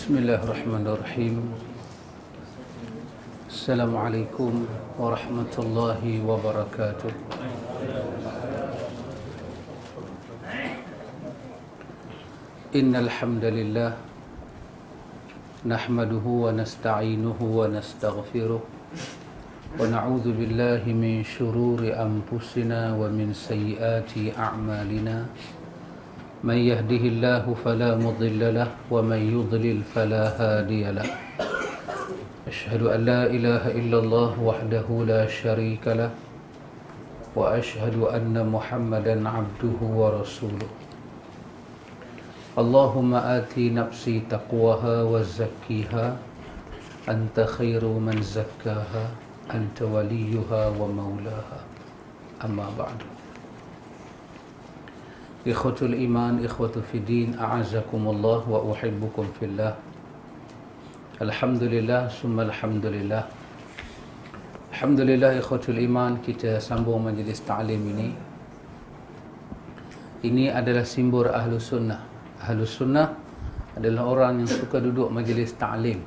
Bismillahirrahmanirrahim. Assalamualaikum warahmatullahi wabarakatuh. Innal hamdalillah nahmaduhu wa nasta'inuhu wa nastaghfiruh wa na'udzu billahi min shururi anfusina wa min sayyiati a'malina. من يهده الله فلا مضل له ومن يضلل فلا هادي له أشهد أن لا إله إلا الله وحده لا شريك له وأشهد أن محمدا عبده ورسوله اللهم آتي نفسي تقواها وزكيها أنت خير من زكاها أنت وليها ومولاها أما بعد. Ikhwatul iman, ikhwatu fiddin, a'azakumullah wa uhibbukum fillah. Alhamdulillah, summa alhamdulillah. Alhamdulillah ikhwatul iman, kita sambung majlis ta'lim ini. Ini adalah simbol Ahlus Sunnah. Ahlus Sunnah adalah orang yang suka duduk majlis ta'lim.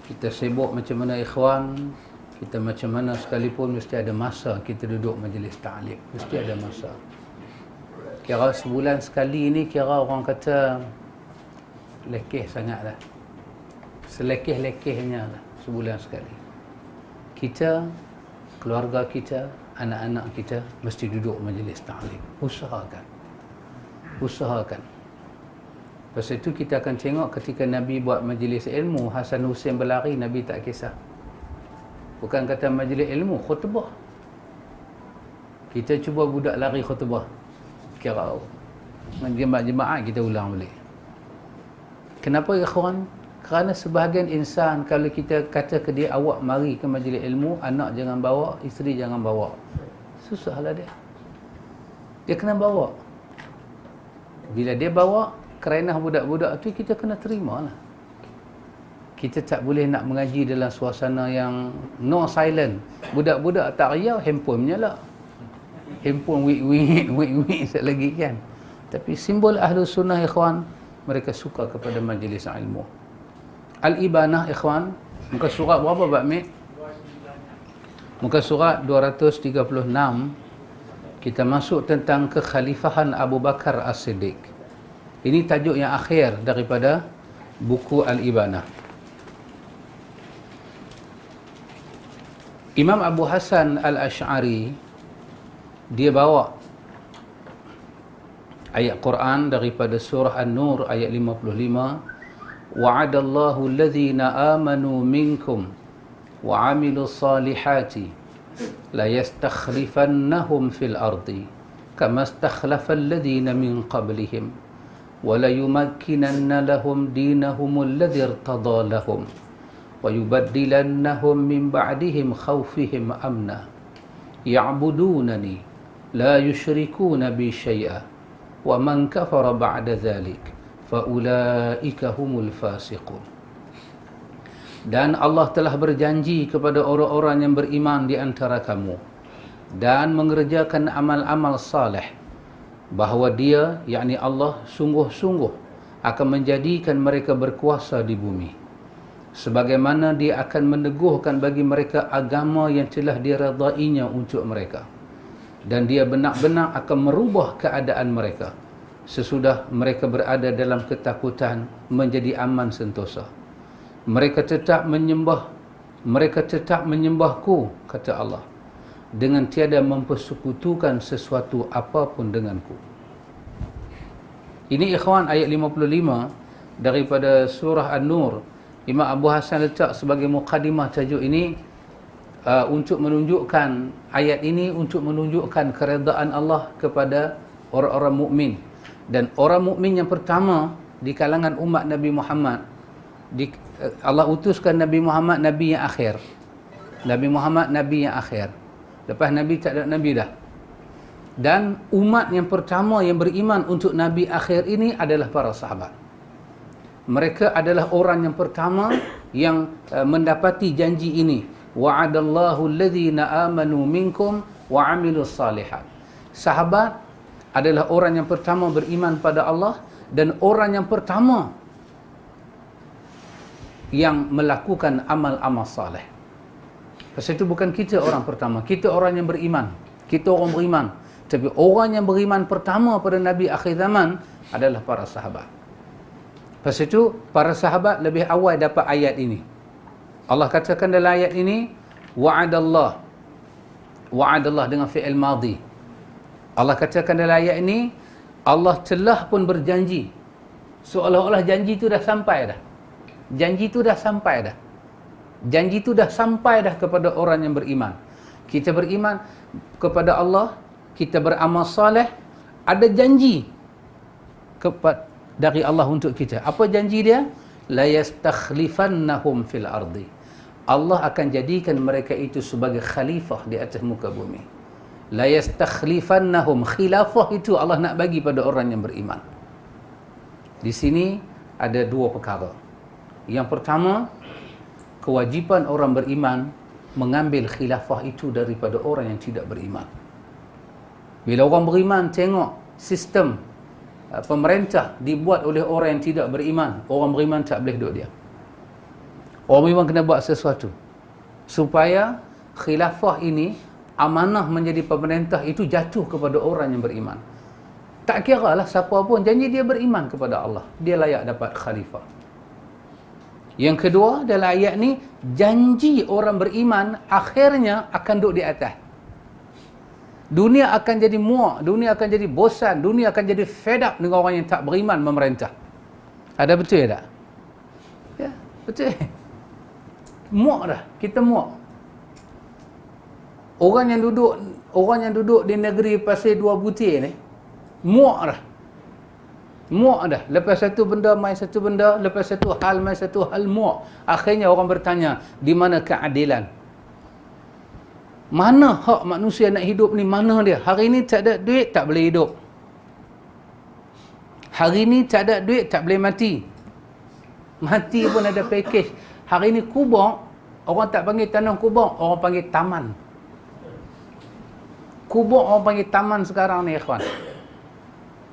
Kita sibuk macam mana ikhwan, kita macam mana sekalipun mesti ada masa kita duduk majlis ta'lim. Mesti ada masa. Kira sebulan sekali ni kira orang kata lekeh sangatlah. Selekeh-lekehnya lah sebulan sekali. Kita, keluarga kita, anak-anak kita mesti duduk majlis ta'lim. Usahakan. Usahakan. Lepas itu kita akan tengok ketika Nabi buat majlis ilmu, Hasan Hussein berlari, Nabi tak kisah. Bukan kata majlis ilmu, khutbah. Kita cuba budak lari khutbah. Kira jemaah kita ulang balik. Kenapa ikhwan? Kerana sebahagian insan kalau kita kata ke dia, awak mari ke majlis ilmu, anak jangan bawa, isteri jangan bawa, susahlah dia. Dia kena bawa. Bila dia bawa, kerana budak-budak tu kita kena terima lah. Kita tak boleh nak mengaji dalam suasana yang no silent. Budak-budak tak riau, handphone menyala. Handphone wik sekali lagi kan. Tapi simbol Ahlus Sunnah ikhwan, mereka suka kepada majlis ilmu. Al-Ibanah ikhwan, muka surat berapa Pak Mek? Muka surat 236. Kita masuk tentang kekhalifahan Abu Bakar As-Siddiq. Ini tajuk yang akhir daripada buku Al-Ibanah. Imam Abu Hasan Al-Ash'ari dia bawa ayat Quran daripada surah An-Nur ayat 55, wa'adallahu alladhina amanu minkum wa 'amilus salihati la yastakhlifannahum fil ardi kama istakhlafa alladhina min qablihim wa la yumakkinanna lahum dinahum alladhi irtada lahum wa yubaddilannahum min ba'dihim khawfihim amna ya'budunani la yushrikuna bi syai'a wa man kafara ba'da dhalik fa ulaika humul fasiqun. Dan Allah telah berjanji kepada orang-orang yang beriman di antara kamu dan mengerjakan amal-amal saleh bahawa dia, yakni Allah, sungguh-sungguh akan menjadikan mereka berkuasa di bumi, sebagaimana dia akan meneguhkan bagi mereka agama yang telah diredainya untuk mereka, dan dia benar-benar akan merubah keadaan mereka sesudah mereka berada dalam ketakutan menjadi aman sentosa. Mereka tetap menyembahku, kata Allah, dengan tiada mempersekutukan sesuatu apapun denganku. Ini ikhwan ayat 55 daripada surah An-Nur. Imam Abu Hasan letak sebagai mukadimah tajuk ini untuk menunjukkan ayat ini, untuk menunjukkan keredaan Allah kepada orang-orang mukmin. Dan orang mukmin yang pertama di kalangan umat Nabi Muhammad, Allah utuskan Nabi Muhammad Nabi yang akhir. Nabi Muhammad Nabi yang akhir. Lepas Nabi tak ada Nabi dah. Dan umat yang pertama yang beriman untuk Nabi akhir ini adalah para sahabat. Mereka adalah orang yang pertama yang mendapati janji ini. Wa'adallahu alladhina amanu minkum wa 'amilus salihat. Sahabat adalah orang yang pertama beriman pada Allah dan orang yang pertama yang melakukan amal-amal saleh. Pasal itu bukan kita orang pertama, kita orang yang beriman. Kita orang beriman. Tapi orang yang beriman pertama pada Nabi akhir zaman adalah para sahabat. Pasal itu para sahabat lebih awal dapat ayat ini. Allah katakan dalam ayat ini, wa'adallah. Wa'adallah dengan fi'il madhi. Allah katakan dalam ayat ini, Allah telah pun berjanji. Seolah-olah janji itu dah sampai dah. Janji itu dah sampai dah. Janji itu dah sampai dah kepada orang yang beriman. Kita beriman kepada Allah, kita beramal saleh, ada janji dari Allah untuk kita. Apa janji dia? La yastakhlifannahum fil ardi. Allah akan jadikan mereka itu sebagai khalifah di atas muka bumi. La yastakhlifannahum, khilafah itu Allah nak bagi pada orang yang beriman. Di sini ada dua perkara. Yang pertama, kewajipan orang beriman mengambil khilafah itu daripada orang yang tidak beriman. Bila orang beriman tengok sistem pemerintah dibuat oleh orang yang tidak beriman, orang beriman tak boleh duduk dia. Orang beriman kena buat sesuatu supaya khilafah ini, amanah menjadi pemerintah itu jatuh kepada orang yang beriman. Tak kira lah siapa pun, janji dia beriman kepada Allah, dia layak dapat khalifah. Yang kedua dalam ayat ni, janji orang beriman akhirnya akan duduk di atas. Dunia akan jadi muak, dunia akan jadi bosan, dunia akan jadi fed up dengan orang yang tak beriman memerintah. Ada betul ya tak? Ya, betul. Muak dah, kita muak. Orang yang duduk di negeri Pasir Dua Butir ni, muak dah. Muak dah. Lepas satu benda main satu benda, lepas satu hal main satu hal, muak. Akhirnya orang bertanya, di mana keadilan? Mana hak manusia nak hidup ni, mana dia? Hari ni tak ada duit, tak boleh hidup. Hari ni tak ada duit, tak boleh mati. Mati pun ada package. Hari ni kubur, orang tak panggil tanah kubur, orang panggil taman. Kubur orang panggil taman sekarang ni, ikhwan.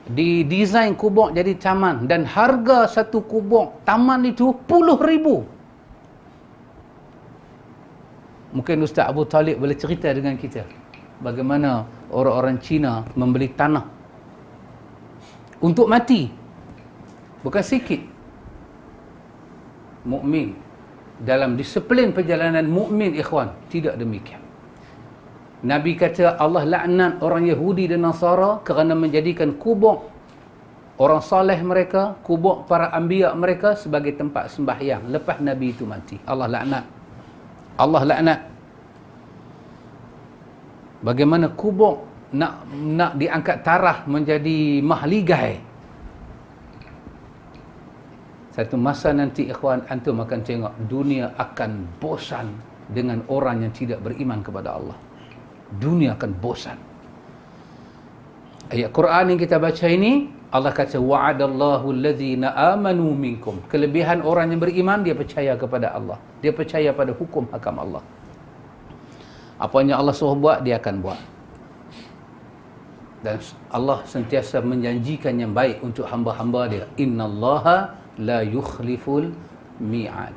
Di design kubur jadi taman, dan harga satu kubur taman itu puluh ribu. Mungkin Ustaz Abu Talib boleh cerita dengan kita bagaimana orang-orang Cina membeli tanah untuk mati. Bukan sikit. Mukmin dalam disiplin perjalanan mukmin, ikhwan, tidak demikian. Nabi kata Allah laknat orang Yahudi dan Nasara kerana menjadikan kubur orang soleh mereka, kubur para anbiya mereka sebagai tempat sembahyang lepas Nabi itu mati. Allah laknat. Allah laknat. Bagaimana kubur nak diangkat tarah menjadi mahligai. Satu masa nanti, ikhwan, antum akan tengok dunia akan bosan dengan orang yang tidak beriman kepada Allah. Dunia akan bosan. Ayat Quran yang kita baca ini, Allah kata wa'adallahu alladhina amanu minkum. Kelebihan orang yang beriman, dia percaya kepada Allah. Dia percaya pada hukum hakam Allah. Apa yang Allah suruh buat, dia akan buat. Dan Allah sentiasa menjanjikan yang baik untuk hamba-hamba dia. Innallaha la yukhliful mi'ad.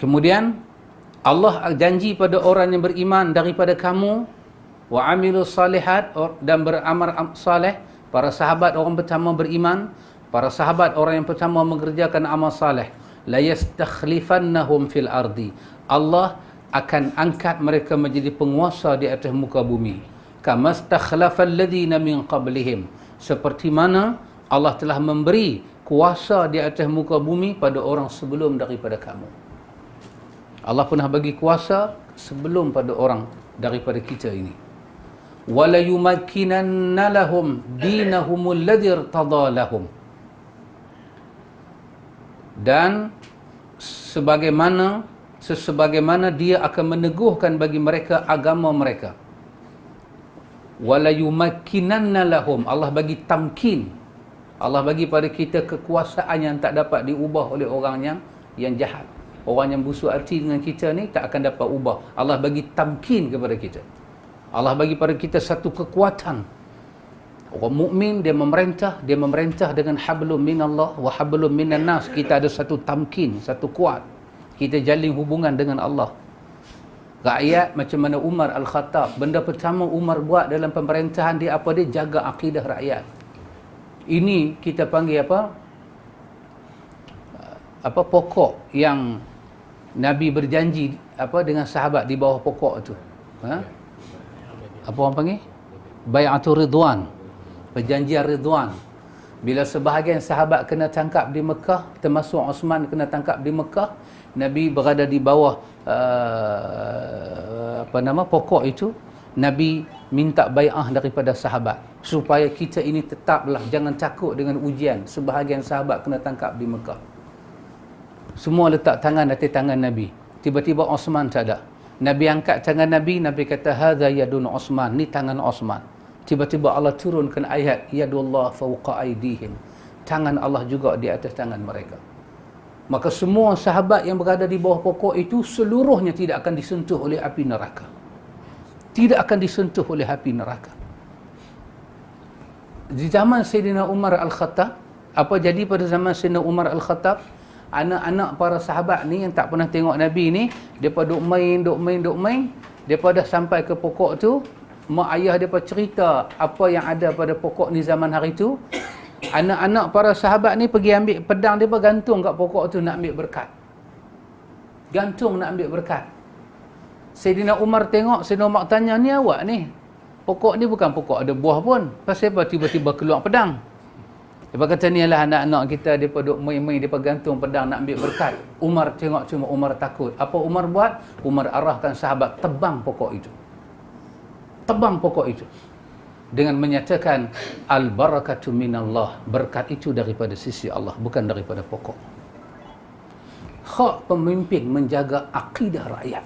Kemudian Allah janji pada orang yang beriman daripada kamu, wa amilus salihat, dan beramal saleh. Para sahabat orang pertama beriman, para sahabat orang yang pertama mengerjakan amal saleh. La yastakhlifannahum fil ardi. Allah akan angkat mereka menjadi penguasa di atas muka bumi. Kama stakhlafal ladzina min qablihim. Seperti mana Allah telah memberi kuasa di atas muka bumi pada orang sebelum daripada kamu. Allah pernah bagi kuasa sebelum pada orang daripada kita ini. Wala yumakkinanna lahum dinahumul ladzi irtada lahum. Dan sebagaimana dia akan meneguhkan bagi mereka agama mereka. Wala yumakkinanna lahum. Allah bagi tamkin. Allah bagi pada kita kekuasaan yang tak dapat diubah oleh orang yang jahat. Orang yang busuk hati dengan kita ni tak akan dapat ubah. Allah bagi tamkin kepada kita. Allah bagi pada kita satu kekuatan. Orang mukmin dia memerintah dengan hablum minallah wa hablum minan nas. Kita ada satu tamkin, satu kuat. Kita jalin hubungan dengan Allah. Rakyat macam mana Umar Al-Khattab, benda pertama Umar buat dalam pemerintahan dia apa? Dia jaga akidah rakyat. Ini kita panggil apa pokok yang Nabi berjanji dengan sahabat di bawah pokok tu. Apa orang panggil? Bai'atul Ridwan. Perjanjian Ridwan. Bila sebahagian sahabat kena tangkap di Mekah, termasuk Osman kena tangkap di Mekah, Nabi berada di bawah pokok itu. Nabi minta bai'ah daripada sahabat supaya kita ini tetaplah, jangan takut dengan ujian. Sebahagian sahabat kena tangkap di Mekah. Semua letak tangan atas tangan Nabi. Tiba-tiba Osman tak ada. Nabi angkat tangan Nabi, Nabi kata hadza yadun Osman, ni tangan Osman. Tiba-tiba Allah turunkan ayat yadullah fawqa aydihim. Tangan Allah juga di atas tangan mereka. Maka semua sahabat yang berada di bawah pokok itu seluruhnya tidak akan disentuh oleh api neraka. Tidak akan disentuh oleh api neraka. Di zaman Sayyidina Umar Al-Khattab, apa jadi pada zaman Sayyidina Umar Al-Khattab? Anak-anak para sahabat ni yang tak pernah tengok Nabi ni, depa duk main, depa dah sampai ke pokok tu. Mak ayah depa cerita apa yang ada pada pokok ni zaman hari tu. Anak-anak para sahabat ni pergi ambil pedang, depa gantung kat pokok tu nak ambil berkat. Gantung nak ambil berkat. Sayyidina Umar tengok, Sayyidina Umar tanya, ni awak ni, pokok ni bukan pokok ada buah pun, pasal apa tiba-tiba keluar pedang? Dia kata, ni adalah anak-anak kita, mereka duduk main-main, mereka gantung pedang nak ambil berkat. Umar tengok, cuma Umar takut. Apa Umar buat? Umar arahkan sahabat tebang pokok itu. Tebang pokok itu. Dengan menyatakan, al-barakatu minallah. Berkat itu daripada sisi Allah, bukan daripada pokok. Hak pemimpin menjaga akidah rakyat.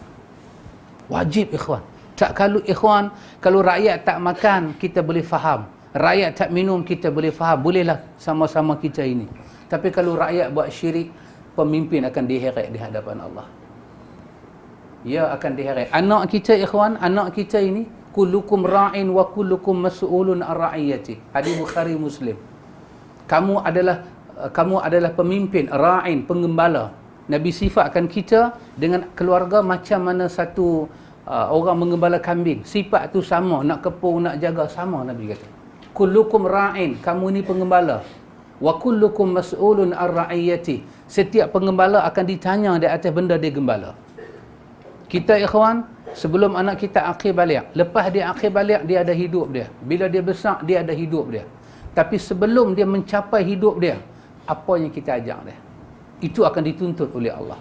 Wajib ikhwan. Kalau rakyat tak makan, kita boleh faham. Rakyat tak minum, kita boleh faham. Bolehlah sama-sama kita ini. Tapi kalau rakyat buat syirik, pemimpin akan diheret di hadapan Allah. Ya, akan diheret. Anak kita ikhwan, anak kita ini, kullukum ra'in wa kullukum mas'ulun ar-ra'iyati. Hadis Bukhari Muslim. Kamu adalah pemimpin, ra'in, penggembala. Nabi sifatkan kita dengan keluarga macam mana satu orang menggembala kambing. Sifat tu sama, nak kepung, nak jaga, sama Nabi kata. Kullukum ra'in, kamu ni penggembala. Wa kullukum mas'ulun ar-ra'iyati. Setiap penggembala akan ditanya di atas benda dia gembala. Kita ikhwan, sebelum anak kita akhir balik, lepas dia akhir balik, dia ada hidup dia. Bila dia besar, dia ada hidup dia. Tapi sebelum dia mencapai hidup dia, apa yang kita ajak dia, itu akan dituntut oleh Allah.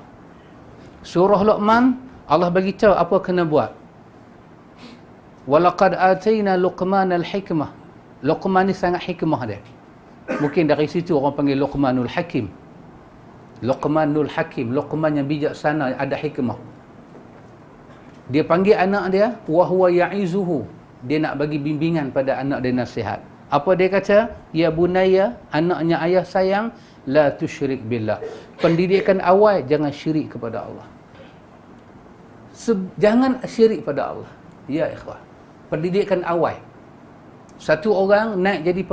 Surah Luqman, Allah bagi tahu apa kena buat. Walaqad atayna Luqman al-hikmah. Luqman ni sangat hikmah dia. Mungkin dari situ orang panggil Luqmanul Hakim. Luqmanul Hakim, Luqman yang bijaksana, ada hikmah. Dia panggil anak dia, wa huwa ya'izuhu. Dia nak bagi bimbingan pada anak dia, nasihat. Apa dia kata? Ya bunayya, anaknya ayah sayang, la tusyrik billah. Pendidikan awal, jangan syirik kepada Allah. Jangan syirik pada Allah. Ya ikhwan. Pendidikan awal. Satu orang naik jadi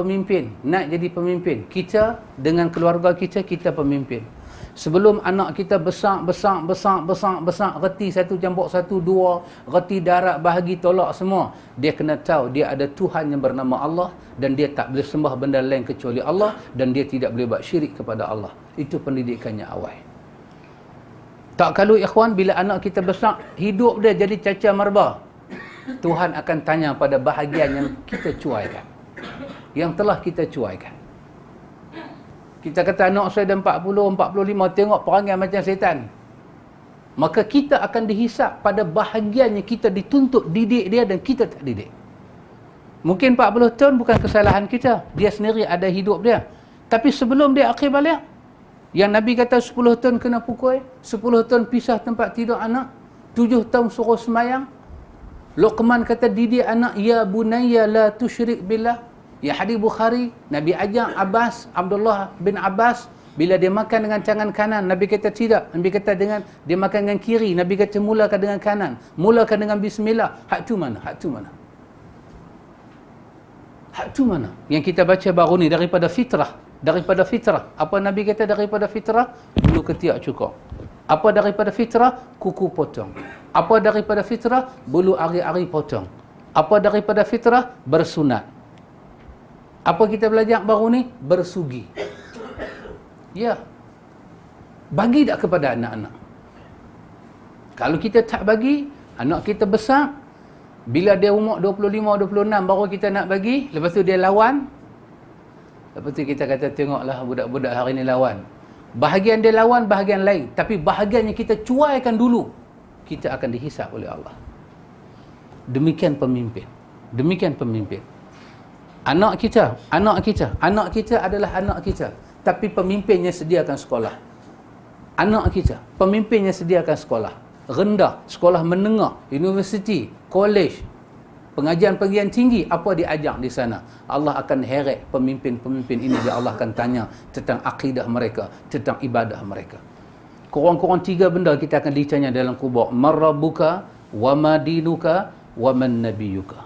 pemimpin. Kita dengan keluarga kita pemimpin. Sebelum anak kita besar, reti satu campur satu, dua, reti darat, bahagi, tolak semua. Dia kena tahu dia ada Tuhan yang bernama Allah dan dia tak boleh sembah benda lain kecuali Allah dan dia tidak boleh buat syirik kepada Allah. Itu pendidikannya awal. Tak kalau ikhwan, bila anak kita besar, hidup dia jadi caca marba, Tuhan akan tanya pada bahagian yang kita cuaikan, yang telah kita cuaikan. Kita kata anak saya dah 40, 45, tengok perangai macam setan. Maka kita akan dihisap pada bahagian yang kita dituntut didik dia dan kita tak didik. Mungkin 40 tahun bukan kesalahan kita. Dia sendiri ada hidup dia. Tapi sebelum dia akhir balik, yang Nabi kata 10 tahun kena pukul, 10 tahun pisah tempat tidur anak, 7 tahun suruh semayang. Luqman kata didik anak, ya bunayya la tusyrik billah. Ya, hadis Bukhari, Nabi ajak Abdullah bin Abbas, bila dia makan dengan tangan kanan, Nabi kata tidak. Nabi kata dengan dia makan dengan kiri, Nabi kata mulakan dengan kanan. Mulakan dengan bismillah. Hak tu mana? Hak tu mana? Yang kita baca baru ni daripada fitrah. Daripada fitrah. Apa Nabi kata daripada fitrah? Bulu ketiak cukur. Apa daripada fitrah? Kuku potong. Apa daripada fitrah? Bulu ari-ari potong. Apa daripada fitrah? Bersunat. Apa kita belajar baru ni? Bersugi. Ya. Bagi tak kepada anak-anak? Kalau kita tak bagi, anak kita besar, bila dia umur 25, 26 baru kita nak bagi, lepas tu dia lawan. Lepas tu kita kata, tengoklah budak-budak hari ni lawan. Bahagian dia lawan, bahagian lain. Tapi bahagian yang kita cuaikan dulu, kita akan dihisap oleh Allah. Demikian pemimpin. Demikian pemimpin. Anak kita adalah anak kita. Tapi pemimpinnya sediakan sekolah. Anak kita, pemimpinnya sediakan sekolah. Rendah, sekolah menengah, universiti, kolej, pengajian-pengajian tinggi, apa diajar di sana? Allah akan heret pemimpin-pemimpin ini, dia Allah akan tanya tentang akidah mereka, tentang ibadah mereka. Kurang-kurang 3 benda kita akan ditanya dalam kubur. Man rabbuka, wa ma dinuka, wa man nabiyuka.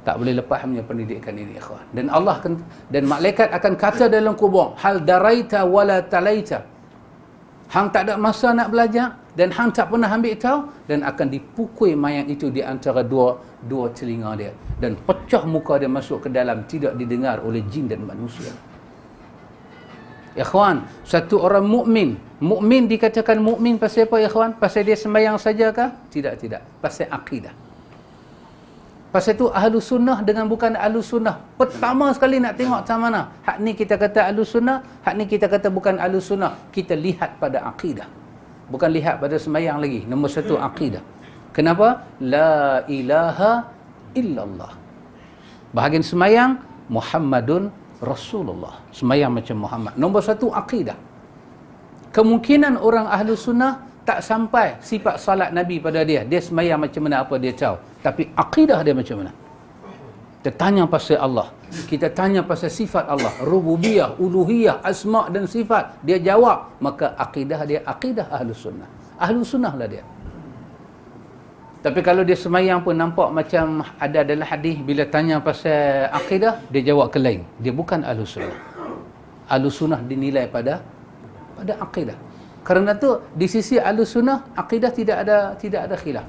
Tak boleh lepas punya pendidikan ini, ikhwan. Dan Allah akan, dan malaikat akan kata dalam kubur, hal daraita wala talaita. Hang tak ada masa nak belajar dan hang tak pernah ambil tahu, dan akan dipukul mayat itu di antara dua telinga dia dan pecah muka dia masuk ke dalam, tidak didengar oleh jin dan manusia. Ikhwan, satu orang mukmin dikatakan mukmin pasal apa, ikhwan? Pasal dia sembahyang sajakah? Tidak, pasal akidah. Pasal tu ahlu sunnah dengan bukan ahlu sunnah, pertama sekali nak tengok macam mana. Hak ni kita kata ahlu sunnah, hak ni kita kata bukan ahlu sunnah. Kita lihat pada akidah, bukan lihat pada sembahyang lagi. Nombor 1 akidah. Kenapa? La ilaha illallah. Bahagian sembahyang, Muhammadun Rasulullah. Sembahyang macam Muhammad. Nombor 1 akidah. Kemungkinan orang ahlu sunnah tak sampai sifat salat Nabi pada dia. Dia sembahyang macam mana, apa dia tahu. Tapi akidah dia macam mana? Kita tanya pasal Allah. Kita tanya pasal sifat Allah. Rububiyah, uluhiyah, asma' dan sifat. Dia jawab. Maka akidah dia, akidah ahlu sunnah. Ahlu sunnah lah dia. Tapi kalau dia sembahyang pun nampak macam ada dalam hadis, bila tanya pasal akidah, dia jawab ke lain. Dia bukan ahlu sunnah. Ahlu sunnah dinilai pada akidah. Kerana tu di sisi ahlu sunnah, akidah tidak ada khilaf.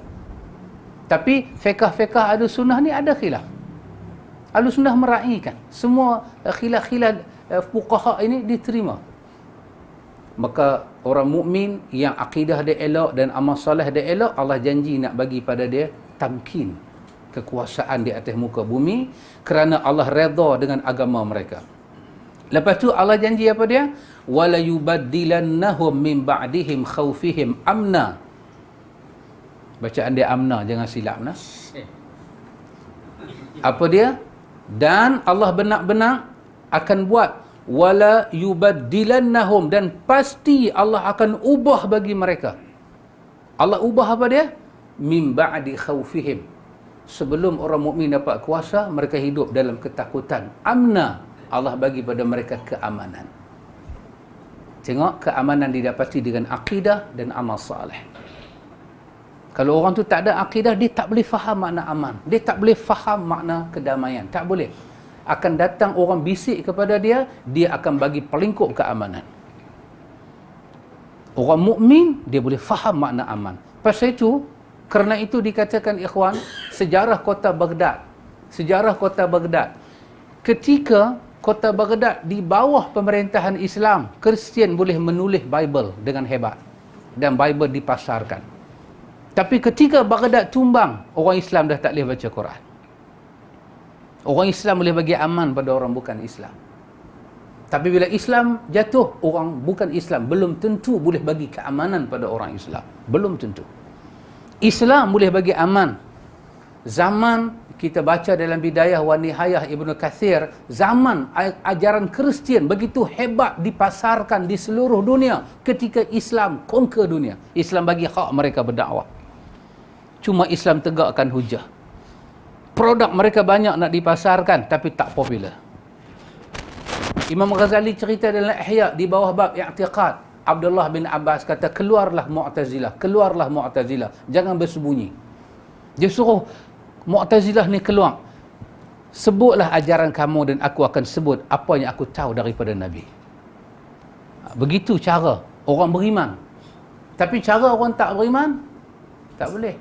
Tapi fiqh-fiqh ahlu sunnah ni ada khilaf. Ahlu sunnah meraihkan semua khilaf-khilaf fuqaha ini diterima. Maka orang mukmin yang akidah dia elok dan amal soleh dia elok, Allah janji nak bagi pada dia tamkin, kekuasaan di atas muka bumi, kerana Allah redha dengan agama mereka. Lepas tu Allah janji apa dia? Wala yubaddilannahum min ba'dihim khawfihim amna. Bacaan dia amna, jangan silap nah. Apa dia? Dan Allah benar-benar akan buat wala yubaddilannahum, dan pasti Allah akan ubah bagi mereka. Allah ubah apa dia? Min ba'di khawfihim. Sebelum orang mukmin dapat kuasa, mereka hidup dalam ketakutan. Amna, Allah bagi pada mereka keamanan. Tengok, keamanan didapati dengan akidah dan amal saleh. Kalau orang tu tak ada akidah, dia tak boleh faham makna aman. Dia tak boleh faham makna kedamaian. Tak boleh. Akan datang orang bisik kepada dia, dia akan bagi pelingkup keamanan. Orang mukmin, dia boleh faham makna aman. Pasal itu, kerana itu dikatakan, ikhwan, sejarah kota Baghdad. Ketika kota Baghdad di bawah pemerintahan Islam, Kristian boleh menulis Bible dengan hebat. Dan Bible dipasarkan. Tapi ketika Baghdad tumbang, orang Islam dah tak boleh baca Quran. Orang Islam boleh bagi aman pada orang bukan Islam. Tapi bila Islam jatuh, orang bukan Islam belum tentu boleh bagi keamanan pada orang Islam. Belum tentu. Islam boleh bagi aman. Zaman kita baca dalam Bidayah wa Nihayah Ibnu Katsir, zaman ajaran Kristian begitu hebat dipasarkan di seluruh dunia ketika Islam conquer dunia. Islam bagi hak mereka berdakwah. Cuma Islam tegakkan hujah. Produk mereka banyak nak dipasarkan tapi tak popular. Imam Ghazali cerita dalam Ihya di bawah bab i'tiqad, Abdullah bin Abbas kata, keluarlah Mu'tazilah, jangan bersembunyi. Dia suruh Mu'tazilah ni keluar. Sebutlah ajaran kamu dan aku akan sebut apa yang aku tahu daripada Nabi. Begitu cara orang beriman. Tapi cara orang tak beriman, tak boleh.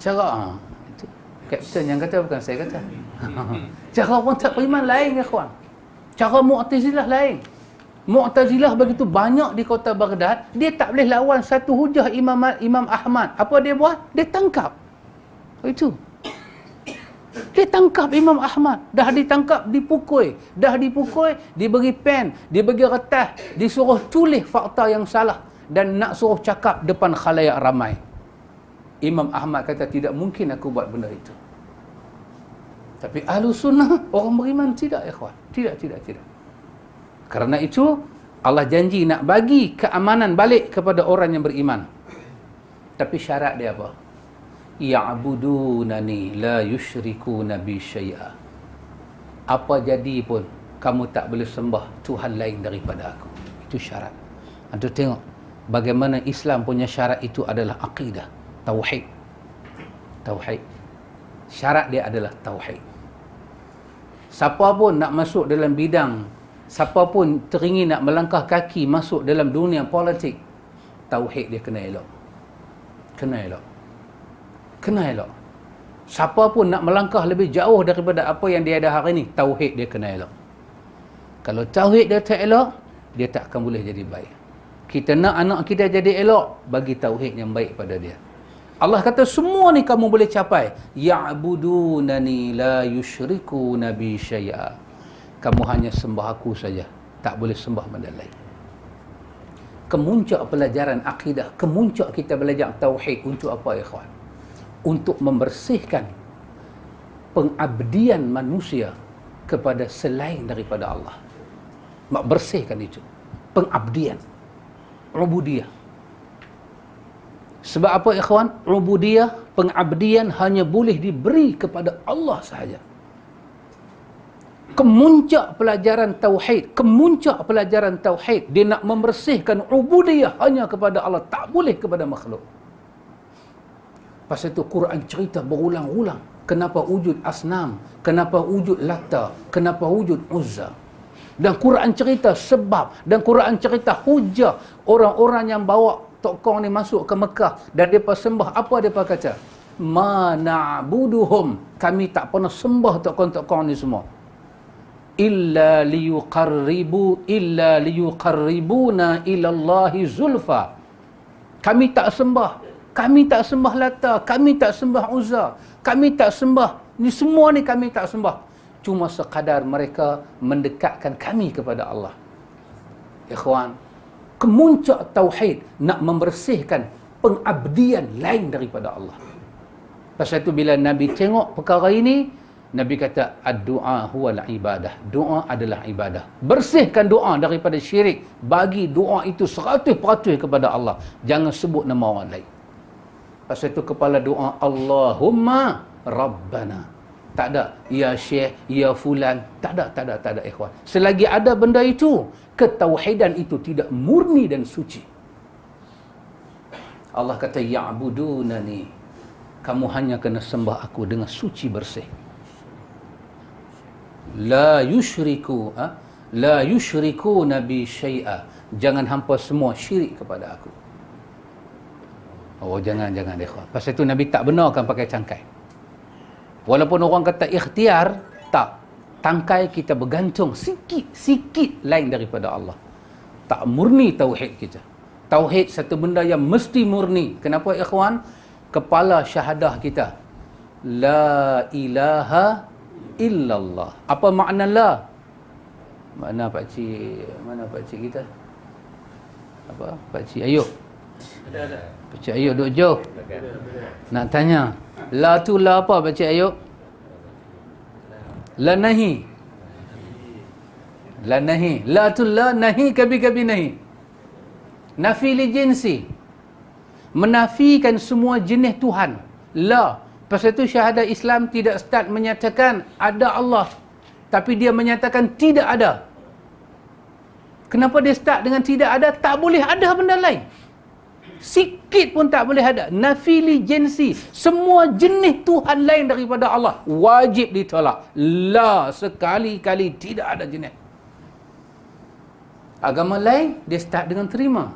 Cara itu kapten yang kata, bukan saya kata. Cara orang tak beriman lain, ya kawan. Cara Mu'tazilah lain. Mu'tazilah begitu banyak di kota Baghdad, dia tak boleh lawan satu hujah Imam Ahmad. Apa dia buat? Dia tangkap. Itu. Dia tangkap Imam Ahmad. Dah ditangkap, dipukul. Dah dipukul, diberi pen, diberi retas, disuruh tulis fakta yang salah dan nak suruh cakap depan khalayak ramai. Imam Ahmad kata, tidak mungkin aku buat benda itu. Tapi ahlu sunnah, orang beriman, tidak, ikhwan. Tidak. Kerana itu, Allah janji nak bagi keamanan balik kepada orang yang beriman. Tapi syarat dia apa? Ya'budunani la yusyrikuna bi syai'a. Apa jadi pun kamu tak boleh sembah Tuhan lain daripada aku. Itu syarat. Anda tengok bagaimana Islam punya syarat itu adalah akidah, tauhid. Tauhid. Syarat dia adalah tauhid. Siapa pun nak masuk dalam bidang, siapa pun teringin nak melangkah kaki masuk dalam dunia politik, tauhid dia kena elok. Kena elok. Siapa pun nak melangkah lebih jauh daripada apa yang dia ada hari ni, tauhid dia kena elok. Kalau tauhid dia tak elok, dia tak akan boleh jadi baik. Kita nak anak kita jadi elok, bagi tauhid yang baik pada dia. Allah kata semua ni kamu boleh capai. Ya'budunani la yusyrikuna bi syai'a. Kamu hanya sembah aku saja, tak boleh sembah benda lain. Kemuncak pelajaran akidah, kemuncak kita belajar tauhid untuk apa, ikhwan? Untuk membersihkan pengabdian manusia kepada selain daripada Allah. Mak bersihkan itu. Pengabdian. Ubudiyah. Sebab apa, ikhwan? Ubudiyah, pengabdian hanya boleh diberi kepada Allah sahaja. Kemuncak pelajaran tauhid, dia nak membersihkan ubudiyah hanya kepada Allah, tak boleh kepada makhluk. Pasal itu Quran cerita berulang-ulang kenapa wujud asnam, kenapa wujud Lata, kenapa wujud Uzza. Dan Quran cerita sebab, dan Quran cerita hujah orang-orang yang bawa tokong ni masuk ke Mekah dan mereka sembah. Apa mereka kata? Ma na'buduhum, kami tak pernah sembah tokong-tokong ni semua, illa liyuqarribuna ilallahi zulfa. Kami tak sembah Lata, kami tak sembah Uzza, kami tak sembah ni semua ni, kami tak sembah, cuma sekadar mereka mendekatkan kami kepada Allah. Ikhwan, kemuncak tauhid nak membersihkan pengabdian lain daripada Allah. Pasal itu bila Nabi tengok perkara ini, Nabi kata ad-du'a huwal ibadah. Doa adalah ibadah. Bersihkan doa daripada syirik. Bagi doa itu 100% kepada Allah. Jangan sebut nama orang lain. Pasal itu kepala doa Allahumma Rabbana. Tak ada ya Syekh, ya Fulan. Tak ada ikhwan. Selagi ada benda itu, ketauhidan itu tidak murni dan suci. Allah kata ya'budunani. Kamu hanya kena sembah aku dengan suci bersih. La yushriku nabi syai'a. Jangan hampa semua syirik kepada aku. Oh, jangan ikhwan. Pasal itu Nabi tak benarkan pakai tangkai. Walaupun orang kata ikhtiar, tak. Tangkai kita bergantung sikit lain daripada Allah. Tak murni tauhid kita. Tauhid satu benda yang mesti murni. Kenapa, ikhwan? Kepala syahadah kita, la ilaha illallah. Apa makna la? Mana pakcik kita? Apa? Pakcik Ayub. Ada. Pakcik Ayub duduk jauh. Nak tanya, la tu la apa, Pakcik Ayub? La nahi. La tu la nahi, kabi nahi. Nafi li jinsi. Menafikan semua jenis Tuhan. La. Pasal itu syahadah Islam tidak start menyatakan ada Allah, tapi dia menyatakan tidak ada. Kenapa dia start dengan tidak ada? Tak boleh ada benda lain. Sikit pun tak boleh ada. Nafili jinsi. Semua jenis Tuhan lain daripada Allah wajib ditolak. La, sekali-kali tidak ada jenis. Agama lain, dia start dengan terima.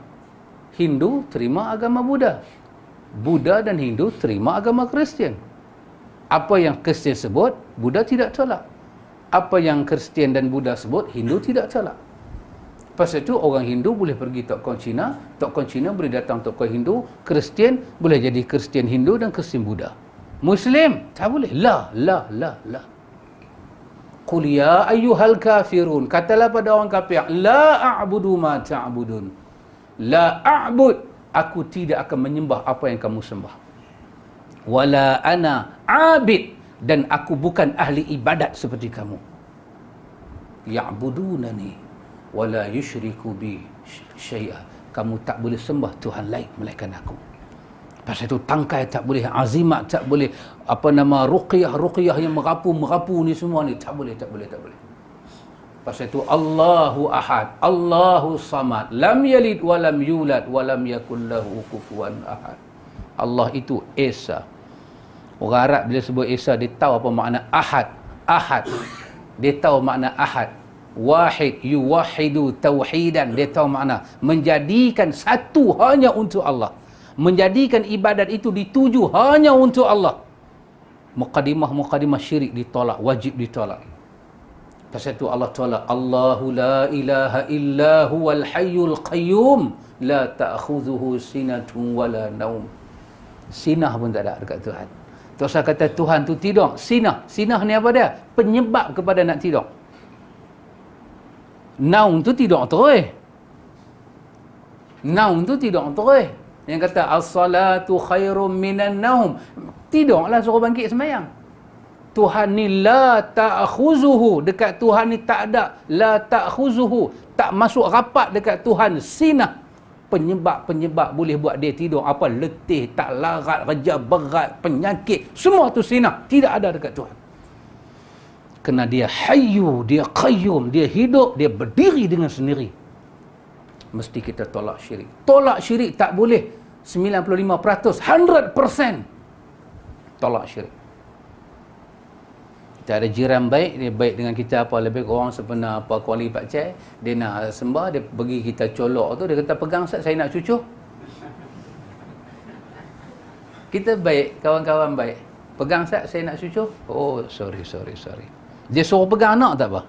Hindu terima agama Buddha. Buddha dan Hindu terima agama Kristian. Apa yang Kristian sebut, Buddha tidak tolak. Apa yang Kristian dan Buddha sebut, Hindu tidak tolak. Pasal itu orang Hindu boleh pergi tokoh Cina boleh datang tokoh Hindu, Kristian boleh jadi Kristian Hindu dan Kristian Buddha. Muslim tak boleh. La. Qul ya ayyuhal kafirun, katalah pada orang kafir, la a'budu ma ta'budun. La a'bud, aku tidak akan menyembah apa yang kamu sembah. Wala ana abid, dan aku bukan ahli ibadat seperti kamu. Ya'budunani wala yushriku bi syai'a. Kamu tak boleh sembah Tuhan lain melainkan aku. Pasal itu tangkai tak boleh, azimat tak boleh, ruqyah yang merapu ni semua ni tak boleh. Pasal itu Allahu ahad, Allahu samad, lam yalid wa lam yulad wa lam yakul lahu kufuwan ahad. Allah itu Esa. Orang Arab bila sebut Esa, dia tahu apa makna ahad. Dia tahu makna ahad. Wahid, yuwahidu tauhidan, dia tahu makna menjadikan satu hanya untuk Allah, menjadikan ibadat itu dituju hanya untuk Allah. Muqaddimah syirik ditolak, wajib ditolak. Pasal itu Allah tolak, Allahu la ilaha illa huwal hayyul qayyum la ta'khudhuhu sinatun wala naum. Sinah pun tak ada dekat Tuhan. Tak usah kata Tuhan tu tidur. Sinah ni apa dia? Penyebab kepada nak tidur. Naum tu tidur terus. Yang kata as-salatu khairum minan naum, tidurlah suruh bangkit sembahyang. Tuhan ni la ta'khuzuhu, dekat Tuhan ni tak ada la ta'khuzuhu, tak masuk rapat dekat Tuhan sinah. Penyebab boleh buat dia tidur, apa letih, tak larat, kerja berat, penyakit, semua tu sinah, tidak ada dekat Tuhan. Kerana dia hayyu, dia qayyum, dia hidup, dia berdiri dengan sendiri. Mesti kita tolak syirik. Tolak syirik tak boleh 95%, 100%. Tolak syirik. Kita ada jiran baik, dia baik dengan kita apa, lebih kurang sebenar apa kuali pak cai, dia nak sembah, dia bagi kita colok tu, dia kata pegang Ustaz, saya nak cucuk. Kita baik, kawan-kawan baik. Pegang Ustaz, saya nak cucuk. Oh, sorry. Dia suruh pegang anak tak apa.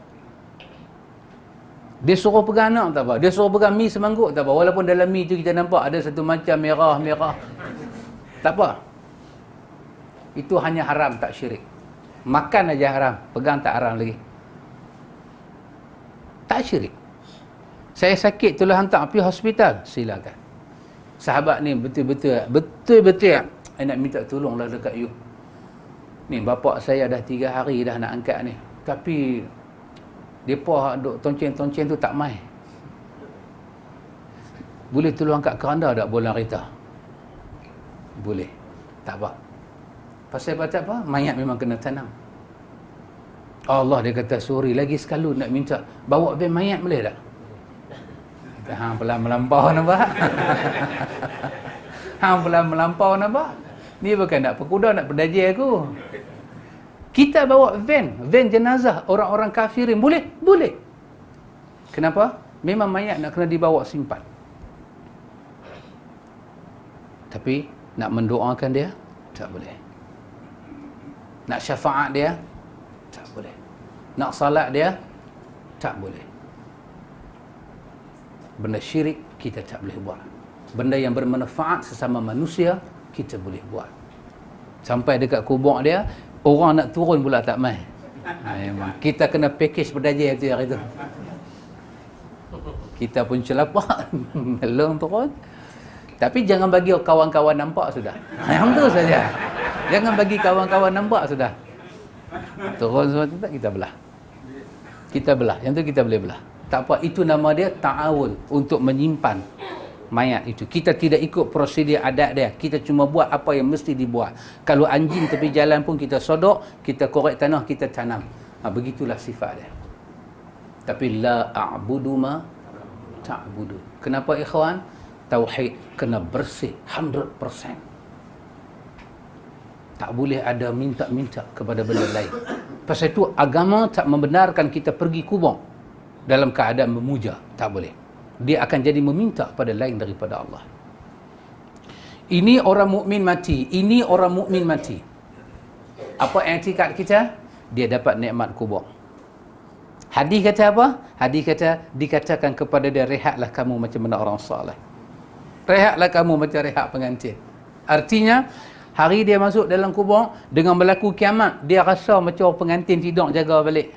Dia suruh pegang anak tak apa. Dia suruh pegang mi semangguk tak apa. Walaupun dalam mi tu kita nampak ada satu macam merah. Tak apa. Itu hanya haram, tak syirik. Makan aja haram, pegang tak haram lagi. Tak syirik. Saya sakit, tolong hantar pergi hospital, silakan. Sahabat ni betul-betul I nak minta tolonglah dekat you. Ni bapak saya dah 3 hari dah nak angkat ni. Tapi depa duk tonceng-tonceng tu tak mai. Boleh tolong angkat keranda tak bulan Rita? Boleh. Tak apa. Pasal apa? Mayat memang kena tanam. Allah, dia kata sorry, lagi sekali nak minta bawa van mayat boleh tak? Hang pelan melampau nampak. Hang pelan melampau nampak. Ni bukan nak perkuda, nak pedajai aku. Kita bawa van jenazah orang-orang kafirin. Boleh. Kenapa? Memang mayat nak kena dibawa simpan. Tapi nak mendoakan dia, tak boleh. Nak syafaat dia, tak boleh. Nak salat dia, tak boleh. Benda syirik kita tak boleh buat. Benda yang bermanfaat sesama manusia kita boleh buat. Sampai dekat kubur dia, orang nak turun pula tak mai. Kita kena package berdajai tu hari tu. Kita pun celapak belum turun. Tapi jangan bagi kawan-kawan nampak sudah. Yang tu saja. Jangan bagi kawan-kawan nampak sudah. Turun semua tu tak, kita belah. Kita belah. Yang tu kita boleh belah. Tak apa, itu nama dia ta'awun, untuk menyimpan mayat itu. Kita tidak ikut prosedur adat dia. Kita cuma buat apa yang mesti dibuat. Kalau anjing tepi jalan pun kita sodok, kita korek tanah, kita tanam. Begitulah sifat dia. Tapi la a'budu ma ta'budu. Kenapa ikhwan? Tauhid kena bersih 100%. Tak boleh ada minta-minta kepada benda lain. Pasal itu agama tak membenarkan kita pergi kubur dalam keadaan memuja. Tak boleh. Dia akan jadi meminta pada lain daripada Allah. Ini orang mukmin mati. Ini orang mukmin mati. Apa i'tikad kita? Dia dapat nikmat kubur. Hadis kata apa? Hadis kata, dikatakan kepada dia, rehatlah kamu macam mana orang soleh. Rehatlah kamu macam rehat pengantin. Artinya, hari dia masuk dalam kubur, dengan berlaku kiamat, dia rasa macam pengantin tidur jaga balik.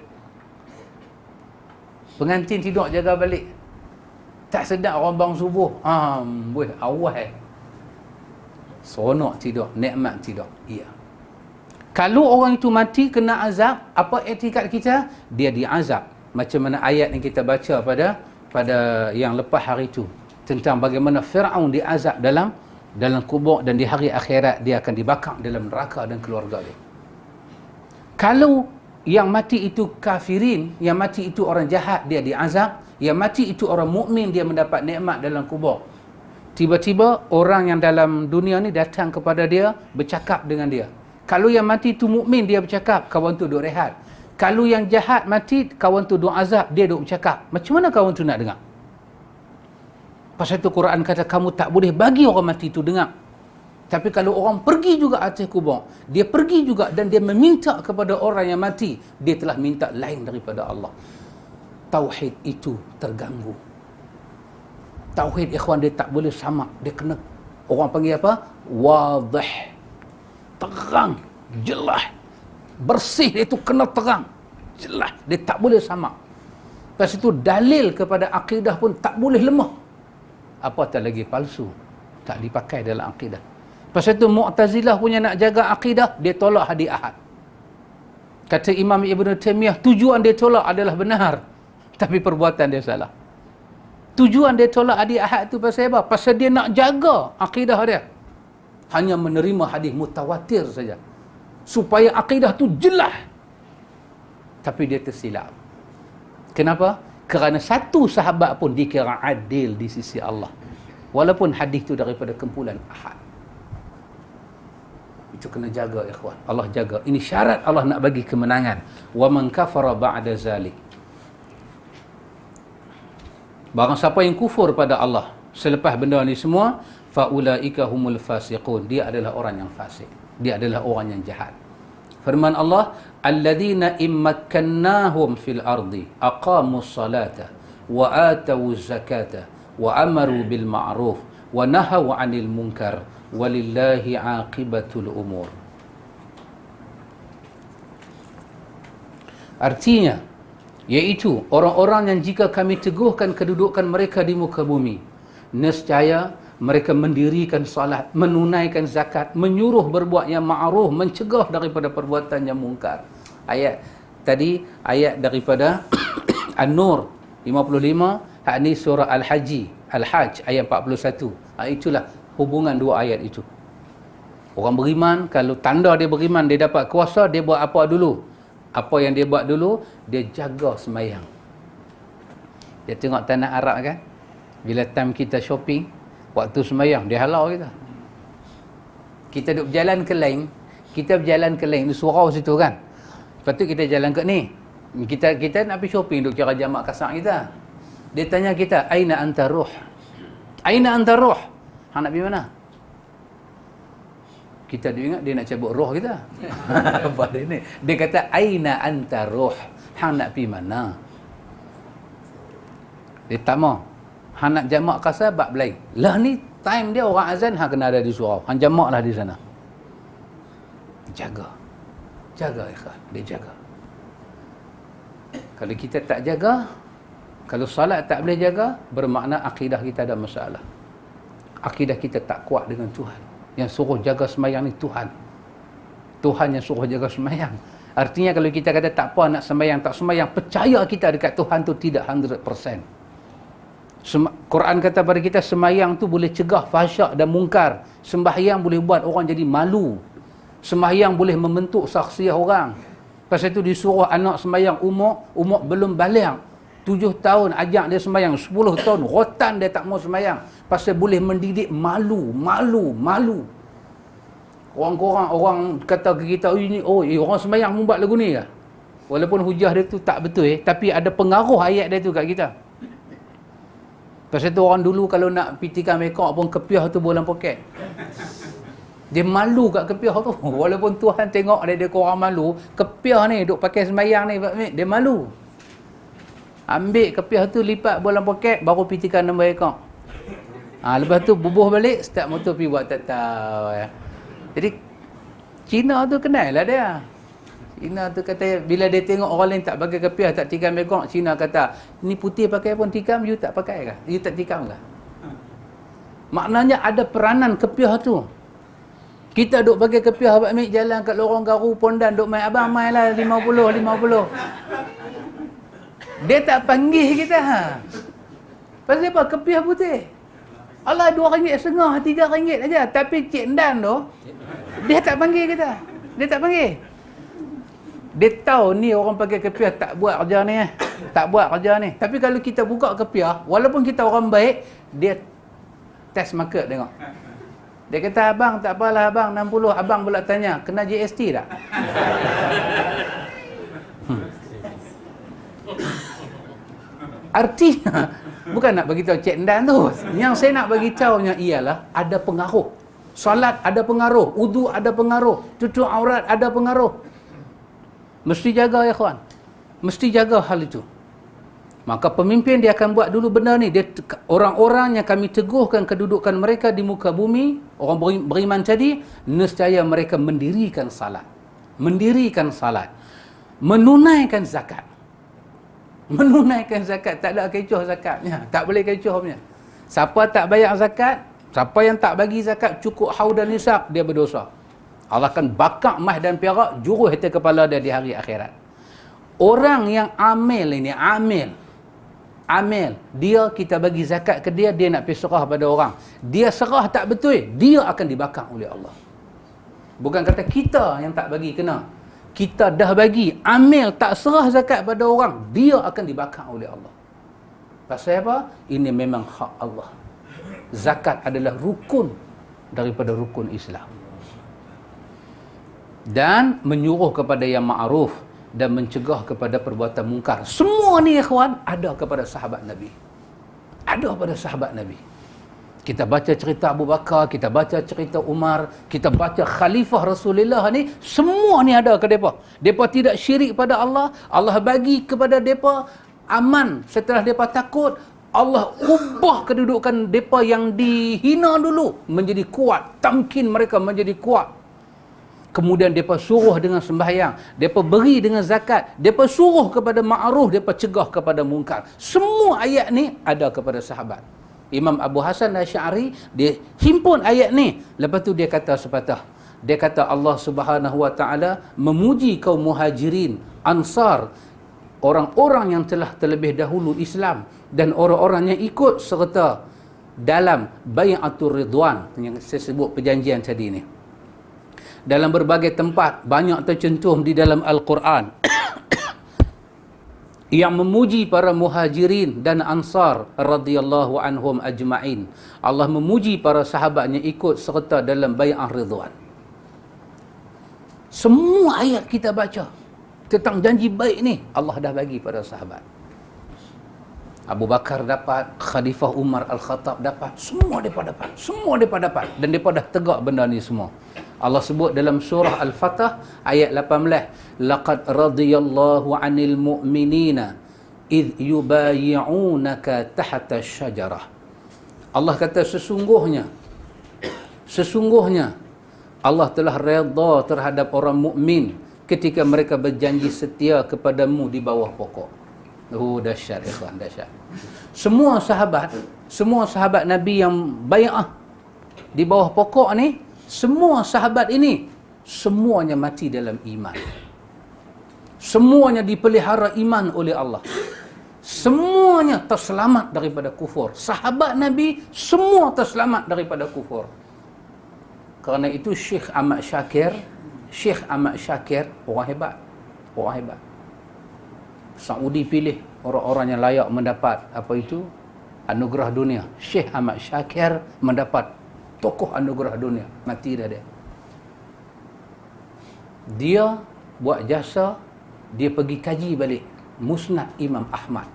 Pengantin tidur jaga balik. Tak sedap orang bang subuh. Boleh, awal. Seronok tidur, nikmat tidur. Ya. Kalau orang itu mati kena azab, apa etikat kita? Dia diazab. Macam mana ayat yang kita baca pada yang lepas hari itu, tentang bagaimana Fir'aun diazab dalam kubur, dan di hari akhirat dia akan dibakar dalam neraka dan keluarga dia. Kalau yang mati itu kafirin, yang mati itu orang jahat, dia diazab. Yang mati itu orang mukmin, dia mendapat nikmat dalam kubur. Tiba-tiba orang yang dalam dunia ni datang kepada dia, bercakap dengan dia. Kalau yang mati itu mukmin, dia bercakap, kawan tu duk rehat. Kalau yang jahat mati, kawan tu duk azab, dia duk bercakap. Macam mana kawan tu nak dengar? Pasal itu Quran kata, kamu tak boleh bagi orang mati itu dengar. Tapi kalau orang pergi juga atas kubur, dia pergi juga dan dia meminta kepada orang yang mati, dia telah minta lain daripada Allah. Tauhid itu terganggu. Tauhid, ikhwan, dia tak boleh sama. Dia kena, orang panggil apa? Wadih. Terang, jelas. Bersih, dia itu kena terang. Jelas. Dia tak boleh sama. Lepas itu dalil kepada akidah pun tak boleh lemah. Apatah lagi palsu. Tak dipakai dalam akidah. Pasal itu Mu'tazilah punya nak jaga akidah, dia tolak hadis Ahad. Kata Imam Ibn Taymiyah, tujuan dia tolak adalah benar, tapi perbuatan dia salah. Tujuan dia tolak hadis Ahad itu pasal apa? Pasal dia nak jaga akidah dia. Hanya menerima hadis mutawatir saja, supaya akidah tu jelas. Tapi dia tersilap. Kenapa? Kerana satu sahabat pun dikira adil di sisi Allah, walaupun hadis itu daripada kumpulan Ahad. Itu kena jaga, ikhwan. Allah jaga. Ini syarat Allah nak bagi kemenangan. Wa man kafara ba'da zalik. Barang siapa yang kufur pada Allah selepas benda ni semua, faulaika humul fasiqun. Dia adalah orang yang fasik. Dia adalah orang yang jahat. Firman Allah, alladzina immakkannahum fil ardi aqamus salata wa atawuz zakata wa amaru bil ma'ruf wa nahaw 'anil munkar walillahi 'aqibatul umur. Artinya, iaitu orang-orang yang jika kami teguhkan kedudukan mereka di muka bumi, nescaya mereka mendirikan salat, menunaikan zakat, menyuruh berbuat yang ma'ruf, mencegah daripada perbuatan yang mungkar. Ayat tadi, ayat daripada An-Nur 55, hak ni surah Al-Hajj ayat 41. Itulah hubungan dua ayat itu. Orang beriman, kalau tanda dia beriman, dia dapat kuasa, dia buat apa dulu? Apa yang dia buat dulu? Dia jaga semayang. Dia tengok tanah Arab kan, bila time kita shopping, waktu semayang, dia halau kita. Kita duduk berjalan ke lain, di surau situ kan. Lepas tu kita jalan ke ni. Kita nak pergi shopping, duduk kira jamak kasar kita. Dia tanya kita, aina anta ruh? Aina anta ruh? Hang nak pergi mana? Kita dia ingat dia nak cabut roh kita. Apa dia ni? Dia kata, aina anta ruh? Hang nak pergi mana? Dia tak mau. Hang nak jamak kasar bab lain. Lah ni time dia orang azan, hang kena ada di surau. Hang jamaklah di sana. Jaga. Jaga ikhwan, dia jaga. Kalau kita tak jaga, kalau salat tak boleh jaga, bermakna akidah kita ada masalah. Akidah kita tak kuat dengan Tuhan. Yang suruh jaga semayang ni Tuhan. Tuhan yang suruh jaga semayang. Artinya kalau kita kata tak apa nak semayang, tak semayang, percaya kita dekat Tuhan tu tidak 100%. Quran kata pada kita, semayang tu boleh cegah fahsyak dan mungkar. Sembahyang boleh buat orang jadi malu. Sembahyang boleh membentuk saksiah orang. Pasal itu disuruh anak sembahyang umur belum baligh. 7 tahun ajak dia sembahyang, 10 tahun rotan dia tak mau sembahyang pasal boleh mendidik malu. Orang kata ke kita, orang sembahyang pun buat lagu ni ke? Walaupun hujah dia tu tak betul tapi ada pengaruh ayat dia tu kat kita. Pasal tu orang dulu kalau nak pitikan makeup pun kepiah tu bolang poket. Dia malu kat kepiah tu. Walaupun Tuhan tengok dia korang malu, kepiah ni duk pakai sembahyang ni, dia malu. Ambil kepiah tu lipat bolang poket baru pitikan nombor makeup. Lepas tu bubuh balik, start motor pergi buat tak tahu ya. Jadi Cina tu kenal lah dia. Cina tu kata bila dia tengok orang lain tak pakai kepiah, tak tikam megong, Cina kata, ni putih pakai pun tikam, you tak pakai ke? You tak tikam ke? Maknanya ada peranan kepiah tu. Kita duk pakai kepiah abang ambil jalan kat lorong Garu Pondan duk main, abang main lah 50. Dia tak panggil kita. Pasal apa? Kepiah putih. Allah RM2.5, RM3 aja. Tapi Cik Dan tu, dia tak panggil kita. Dia tak panggil. Dia tahu ni orang pakai kepiah tak buat kerja ni. Tak buat kerja ni. Tapi kalau kita buka kepiah, walaupun kita orang baik, dia test market tengok. Dia kata, abang tak apalah abang 60. Abang pula tanya, kena GST tak? Artinya bukan nak bagi tahu Cik Dan tu. Yang saya nak bagi tahunya ialah ada pengaruh. Solat ada pengaruh, wudu ada pengaruh, tutup aurat ada pengaruh. Mesti jaga ya kawan. Mesti jaga hal itu. Maka pemimpin dia akan buat dulu benda ni. Dia orang-orang yang kami teguhkan kedudukan mereka di muka bumi, orang beriman tadi, nescaya mereka mendirikan salat. Mendirikan salat. Menunaikan zakat. Menunaikan zakat, tak ada kecoh zakatnya, tak boleh kecoh punya. Siapa tak bayar zakat, siapa yang tak bagi zakat cukup haul dan nisab, dia berdosa. Allah akan bakar emas dan perak, juruh atas kepala dia di hari akhirat. Orang yang amil ini, amil, dia kita bagi zakat ke dia nak pergi serah pada orang. Dia serah tak betul, dia akan dibakar oleh Allah. Bukan kata kita yang tak bagi kena. Kita dah bagi, amil tak serah zakat pada orang, dia akan dibakar oleh Allah. Pasal apa? Ini memang hak Allah. Zakat adalah rukun daripada rukun Islam. Dan menyuruh kepada yang ma'ruf dan mencegah kepada perbuatan mungkar. Semua ni ikhwan ada kepada sahabat Nabi. Ada pada sahabat Nabi. Kita baca cerita Abu Bakar, kita baca cerita Umar, kita baca khalifah Rasulullah ni, semua ni ada ke mereka. Mereka tidak syirik pada Allah, Allah bagi kepada mereka aman setelah mereka takut. Allah ubah kedudukan mereka yang dihina dulu menjadi kuat, tamkin mereka menjadi kuat. Kemudian mereka suruh dengan sembahyang, mereka beri dengan zakat, mereka suruh kepada ma'ruf, mereka cegah kepada mungkar. Semua ayat ni ada kepada sahabat. Imam Abu Hasan Asy'ari dia himpun ayat ni, lepas tu dia kata sepatah. Dia kata Allah Subhanahu wa taala memuji kaum Muhajirin, Ansar, orang-orang yang telah terlebih dahulu Islam dan orang-orang yang ikut serta dalam Bai'atul Ridwan yang saya sebut perjanjian tadi ni. Dalam berbagai tempat banyak tercantum di dalam Al-Quran yang memuji para Muhajirin dan Ansar radhiyallahu anhum ajma'in. Allah memuji para sahabatnya ikut serta dalam Bai'ah Ridwan. Semua ayat kita baca tentang janji baik ni Allah dah bagi pada sahabat. Abu Bakar dapat, Khalifah Umar Al-Khattab dapat, semua mereka dapat. Semua mereka dapat dan mereka dah tegak benda ni semua. Allah sebut dalam surah Al-Fatah ayat 18, laqad radiyallahu 'anil mu'minina id yubayi'unaka tahta asy-syajarah. Allah kata sesungguhnya Allah telah redha terhadap orang mukmin ketika mereka berjanji setia kepadamu di bawah pokok. Dahsyat ikhwan, dahsyat. Semua sahabat Nabi yang bai'ah di bawah pokok ni, semua sahabat ini semuanya mati dalam iman. Semuanya dipelihara iman oleh Allah. Semuanya terselamat daripada kufur. Sahabat Nabi semua terselamat daripada kufur. Kerana itu Syekh Ahmad Syakir orang hebat. Saudi pilih orang-orang yang layak mendapat apa itu? Anugerah dunia. Syekh Ahmad Syakir mendapat tokoh anugerah dunia. Mati dah dia. Dia buat jasa, dia pergi kaji balik Musnad Imam Ahmad.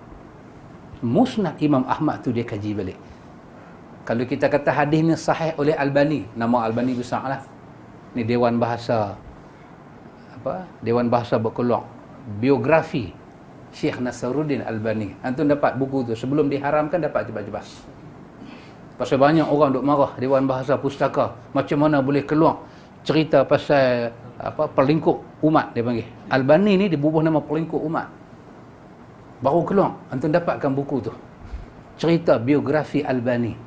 Musnad Imam Ahmad tu dia kaji balik. Kalau kita kata hadis ni sahih oleh Albani, nama Albani besarlah. Ni Dewan Bahasa Dewan Bahasa berkeluar biografi Syekh Nasruddin Albani. Antum dapat buku tu sebelum diharamkan, dapat cepat-cepat. Pasal banyak orang duk marah Dewan Bahasa Pustaka, macam mana boleh keluar cerita pasal pelingkup umat, dia panggil. Albani ni dia bubuh nama pelingkup umat. Baru keluar, antum dapatkan buku tu. Cerita biografi Albani.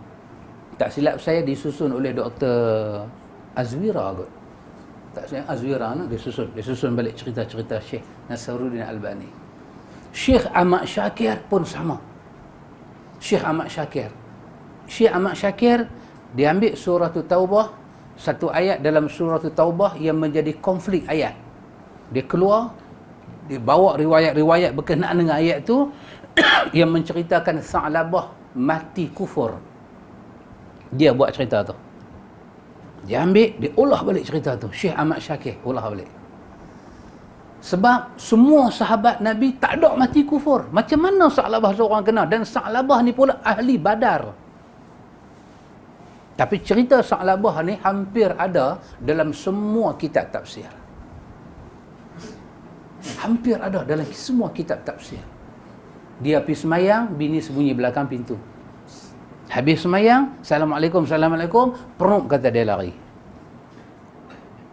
Tak silap saya disusun oleh Dr. Azwira kot. Tak silap Azwira no, dia susun balik cerita-cerita Syekh Nasruddin Albani. Syekh Ahmad Syakir pun sama. Syekh Ahmad Syakir dia ambil surah Taubah, satu ayat dalam surah Taubah yang menjadi konflik ayat. Dia keluar, dia bawa riwayat-riwayat berkenaan dengan ayat tu yang menceritakan Sa'labah mati kufur. Dia buat cerita tu. Dia ambil, dia olah balik cerita tu. Syekh Ahmad Syakir olah balik. Sebab semua sahabat Nabi tak ada mati kufur. Macam mana Sa'labah seorang kena? Dan Sa'labah ni pula ahli Badar. Tapi cerita Sa'labah ni hampir ada dalam semua kitab tafsir. Hampir ada dalam semua kitab tafsir. Dia pergi semayang, bini sembunyi belakang pintu. Habis semayang, Assalamualaikum, perup kata dia lari.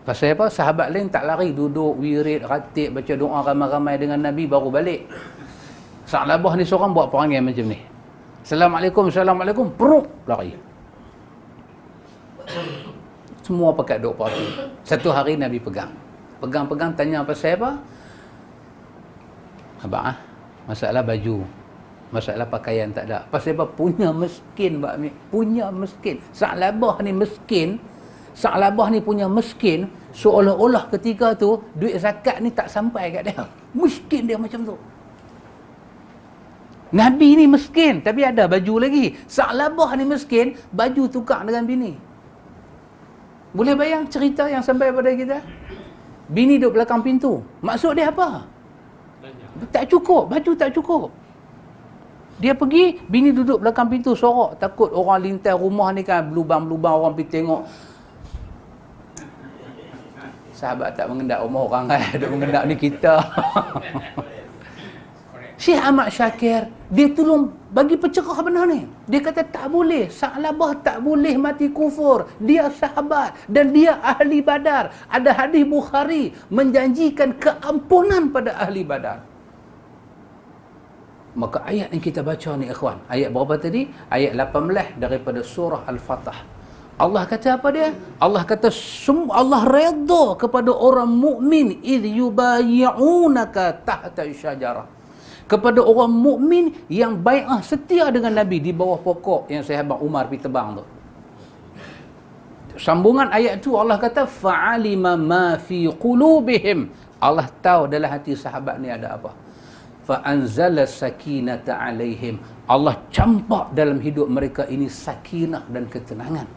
Pasal apa? Sahabat lain tak lari, duduk, wirid, ratib, baca doa ramai-ramai dengan Nabi, baru balik. Sa'labah ni seorang buat perangai macam ni. Assalamualaikum, perup, lari. Semua pakat duk parti. Satu hari Nabi pegang, tanya pasal apa? Abang, masalah baju, masalah pakaian tak ada. Pasal apa? Punya miskin, punya miskin. Sa'labah ni punya miskin, seolah-olah ketika tu duit zakat ni tak sampai kat dia. Miskin dia macam tu. Nabi ni miskin tapi ada baju lagi. Sa'labah ni miskin, baju tukar dengan bini. Boleh bayang cerita yang sampai pada kita? Bini duduk belakang pintu. Maksud dia apa? Tak cukup, baju tak cukup. Dia pergi, bini duduk belakang pintu sorok, takut orang lintas rumah ni kan, berlubang-lubang orang pergi tengok. Sahabat tak mengendak rumah orang kan, duk mengendak ni kita. Syekh Ahmad Syakir, dia tolong bagi pencerah benar ni. Dia kata tak boleh, Sa'labah tak boleh mati kufur. Dia sahabat dan dia ahli Badar. Ada hadis Bukhari menjanjikan keampunan pada ahli Badar. Maka ayat yang kita baca ni ikhwan, ayat berapa tadi? Ayat 18 daripada surah Al-Fatah. Allah kata apa dia? Allah kata Allah redha kepada orang mukmin idh yubayyi'unaka tahta syajarah. Kepada orang mukmin yang bai'ah setia dengan Nabi di bawah pokok yang sahabat Umar pergi tebang tu. Sambungan ayat tu Allah kata fa'alima ma fi qulubihim. Allah tahu dalam hati sahabat ni ada apa. Fa'anzala sakinata alaihim. Allah campak dalam hidup mereka ini sakinah dan ketenangan.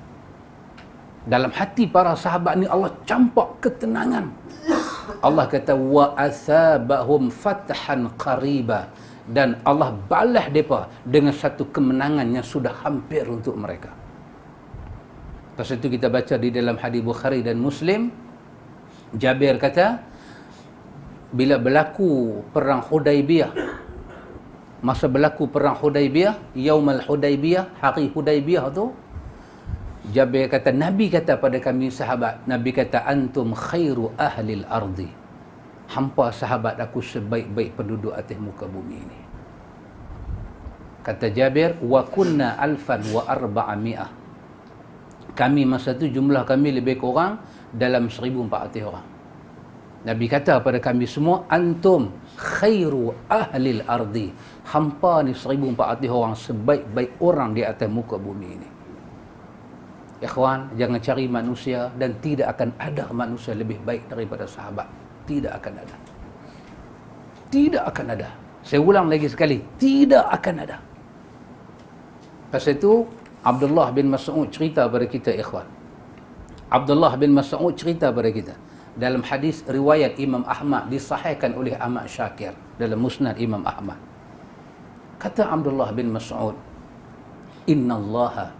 Dalam hati para sahabat ni Allah campak ketenangan. Allah kata wa asabahum fathan qariba, dan Allah balas mereka dengan satu kemenangan yang sudah hampir untuk mereka. Pasal itu kita baca di dalam hadis Bukhari dan Muslim, Jabir kata bila berlaku perang Hudaibiyah, masa berlaku perang Hudaibiyah, Yaumul Hudaibiyah, hari Hudaibiyah tu, Jabir kata, Nabi kata pada kami sahabat, Nabi kata antum khairu ahlil ardi. Hampa sahabat aku sebaik-baik penduduk atas muka bumi ini. Kata Jabir, wa kunna alfan wa arba'ami'ah. Kami masa tu jumlah kami lebih kurang dalam 1,400 orang. Nabi kata pada kami semua, antum khairu ahlil ardi. Hampa ni 1,400 orang sebaik-baik orang di atas muka bumi ini. Ikhwan, jangan cari manusia, dan tidak akan ada manusia lebih baik daripada sahabat. Tidak akan ada. Tidak akan ada. Saya ulang lagi sekali, tidak akan ada. Pasal itu Abdullah bin Mas'ud cerita pada kita, ikhwan. Abdullah bin Mas'ud cerita pada kita dalam hadis riwayat Imam Ahmad, disahihkan oleh Ahmad Syakir dalam Musnad Imam Ahmad. Kata Abdullah bin Mas'ud, Inna Allaha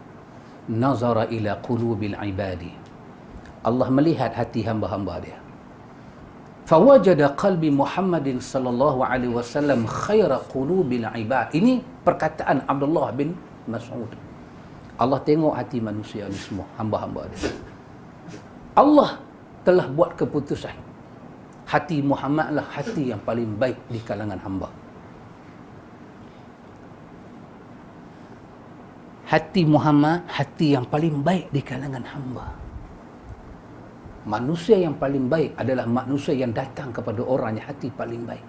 nazara ila qulubil ibadi. Allah melihat hati hamba-hamba dia. Fawajada qalbi Muhammadin sallallahu alaihi wasallam khaira qulubil ibad. Ini perkataan Abdullah bin Mas'ud. Allah tengok hati manusia ni semua, hamba-hamba dia. Allah telah buat keputusan, hati Muhammad lah hati yang paling baik di kalangan hamba. Hati Muhammad, hati yang paling baik di kalangan hamba. Manusia yang paling baik adalah manusia yang datang kepada orang yang hati paling baik.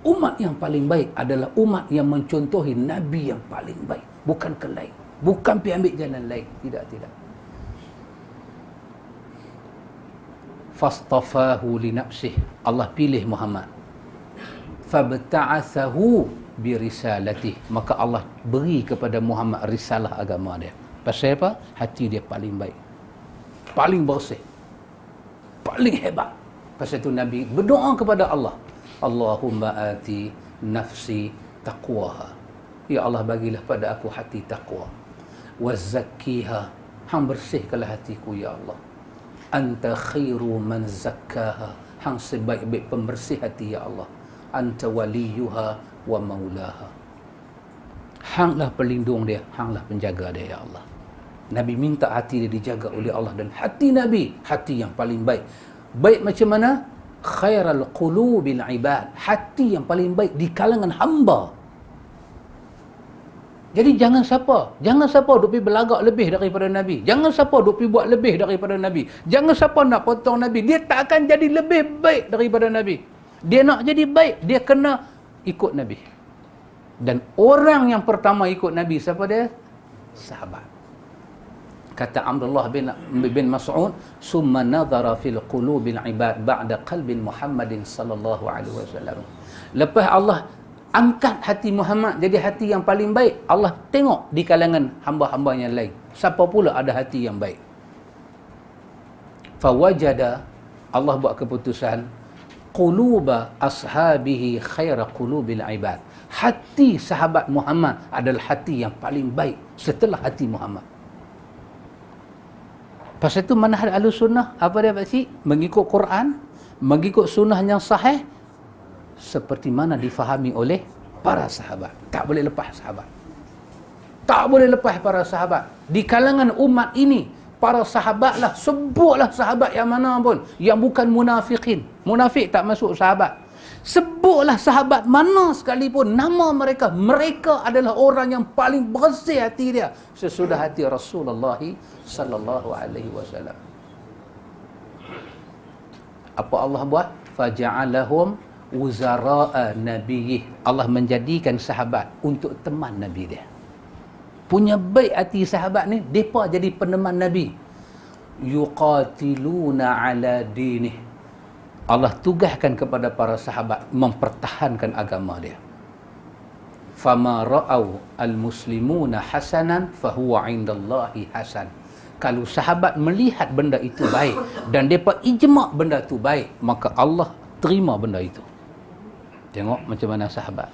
Umat yang paling baik adalah umat yang mencontohi Nabi yang paling baik. Bukan ke lain. Bukan pergi ambil jalan lain. Tidak. Fastafahu li nafsih. Allah pilih Muhammad. Fabta'athahu birisalatih. Maka Allah beri kepada Muhammad risalah agama dia. Pasal apa? Hati dia paling baik. Paling bersih. Paling hebat. Pasal itu Nabi berdoa kepada Allah. Allahumma ati nafsi taqwaha. Ya Allah, bagilah pada aku hati taqwa. Wazakkiha. Hang bersihkanlah hatiku, ya Allah. Anta khairu man zakkaha. Hang sebaik-baik pembersih hati, ya Allah. Anta waliyuha wa maulaha. Hanglah pelindung dia, hanglah penjaga dia, ya Allah. Nabi minta hati dia dijaga oleh Allah, dan hati Nabi, hati yang paling baik. Baik macam mana? Khairal qulubil ibad. Hati yang paling baik di kalangan hamba. Jadi jangan siapa duk pergi belagak lebih daripada Nabi. Jangan siapa duk pergi buat lebih daripada Nabi. Jangan siapa nak potong Nabi. Dia tak akan jadi lebih baik daripada Nabi. Dia nak jadi baik, dia kena ikut Nabi. Dan orang yang pertama ikut Nabi siapa dia? Sahabat. Kata Abdullah bin Mas'ud, summa nadhara fil qulubil ibad ba'da qalbin Muhammadin sallallahu alaihi wasallam. Lepas Allah angkat hati Muhammad jadi hati yang paling baik, Allah tengok di kalangan hamba-hamba yang lain, siapa pula ada hati yang baik. Fawajada, Allah buat keputusan, quluba ashabihi khaira qulubil ibad. Hati sahabat Muhammad adalah hati yang paling baik setelah hati Muhammad. Pasal itu manhaj Ahlussunnah apa dia pakcik? Mengikut Quran, mengikut sunnah yang sahih seperti mana difahami oleh para sahabat. Tak boleh lepas sahabat. Tak boleh lepas para sahabat. Di kalangan umat ini, para sahabatlah, sebutlah sahabat yang mana pun, yang bukan munafikin. Munafik tak masuk sahabat. Sebutlah sahabat mana sekalipun, nama mereka, mereka adalah orang yang paling bersih hati dia sesudah hati Rasulullah sallallahu alaihi wasallam. Apa Allah buat? Faja'alahum wuzara'a nabiyih. Allah menjadikan sahabat untuk teman Nabi dia. Punya baik hati sahabat ni, mereka jadi peneman Nabi. Yuqatiluna ala dinih. Allah tugaskan kepada para sahabat mempertahankan agama dia. Fama ra'au al-muslimuna hasanan fahuwa indallahi hasan. Kalau sahabat melihat benda itu baik dan mereka ijma' benda itu baik, maka Allah terima benda itu. Tengok macam mana sahabat.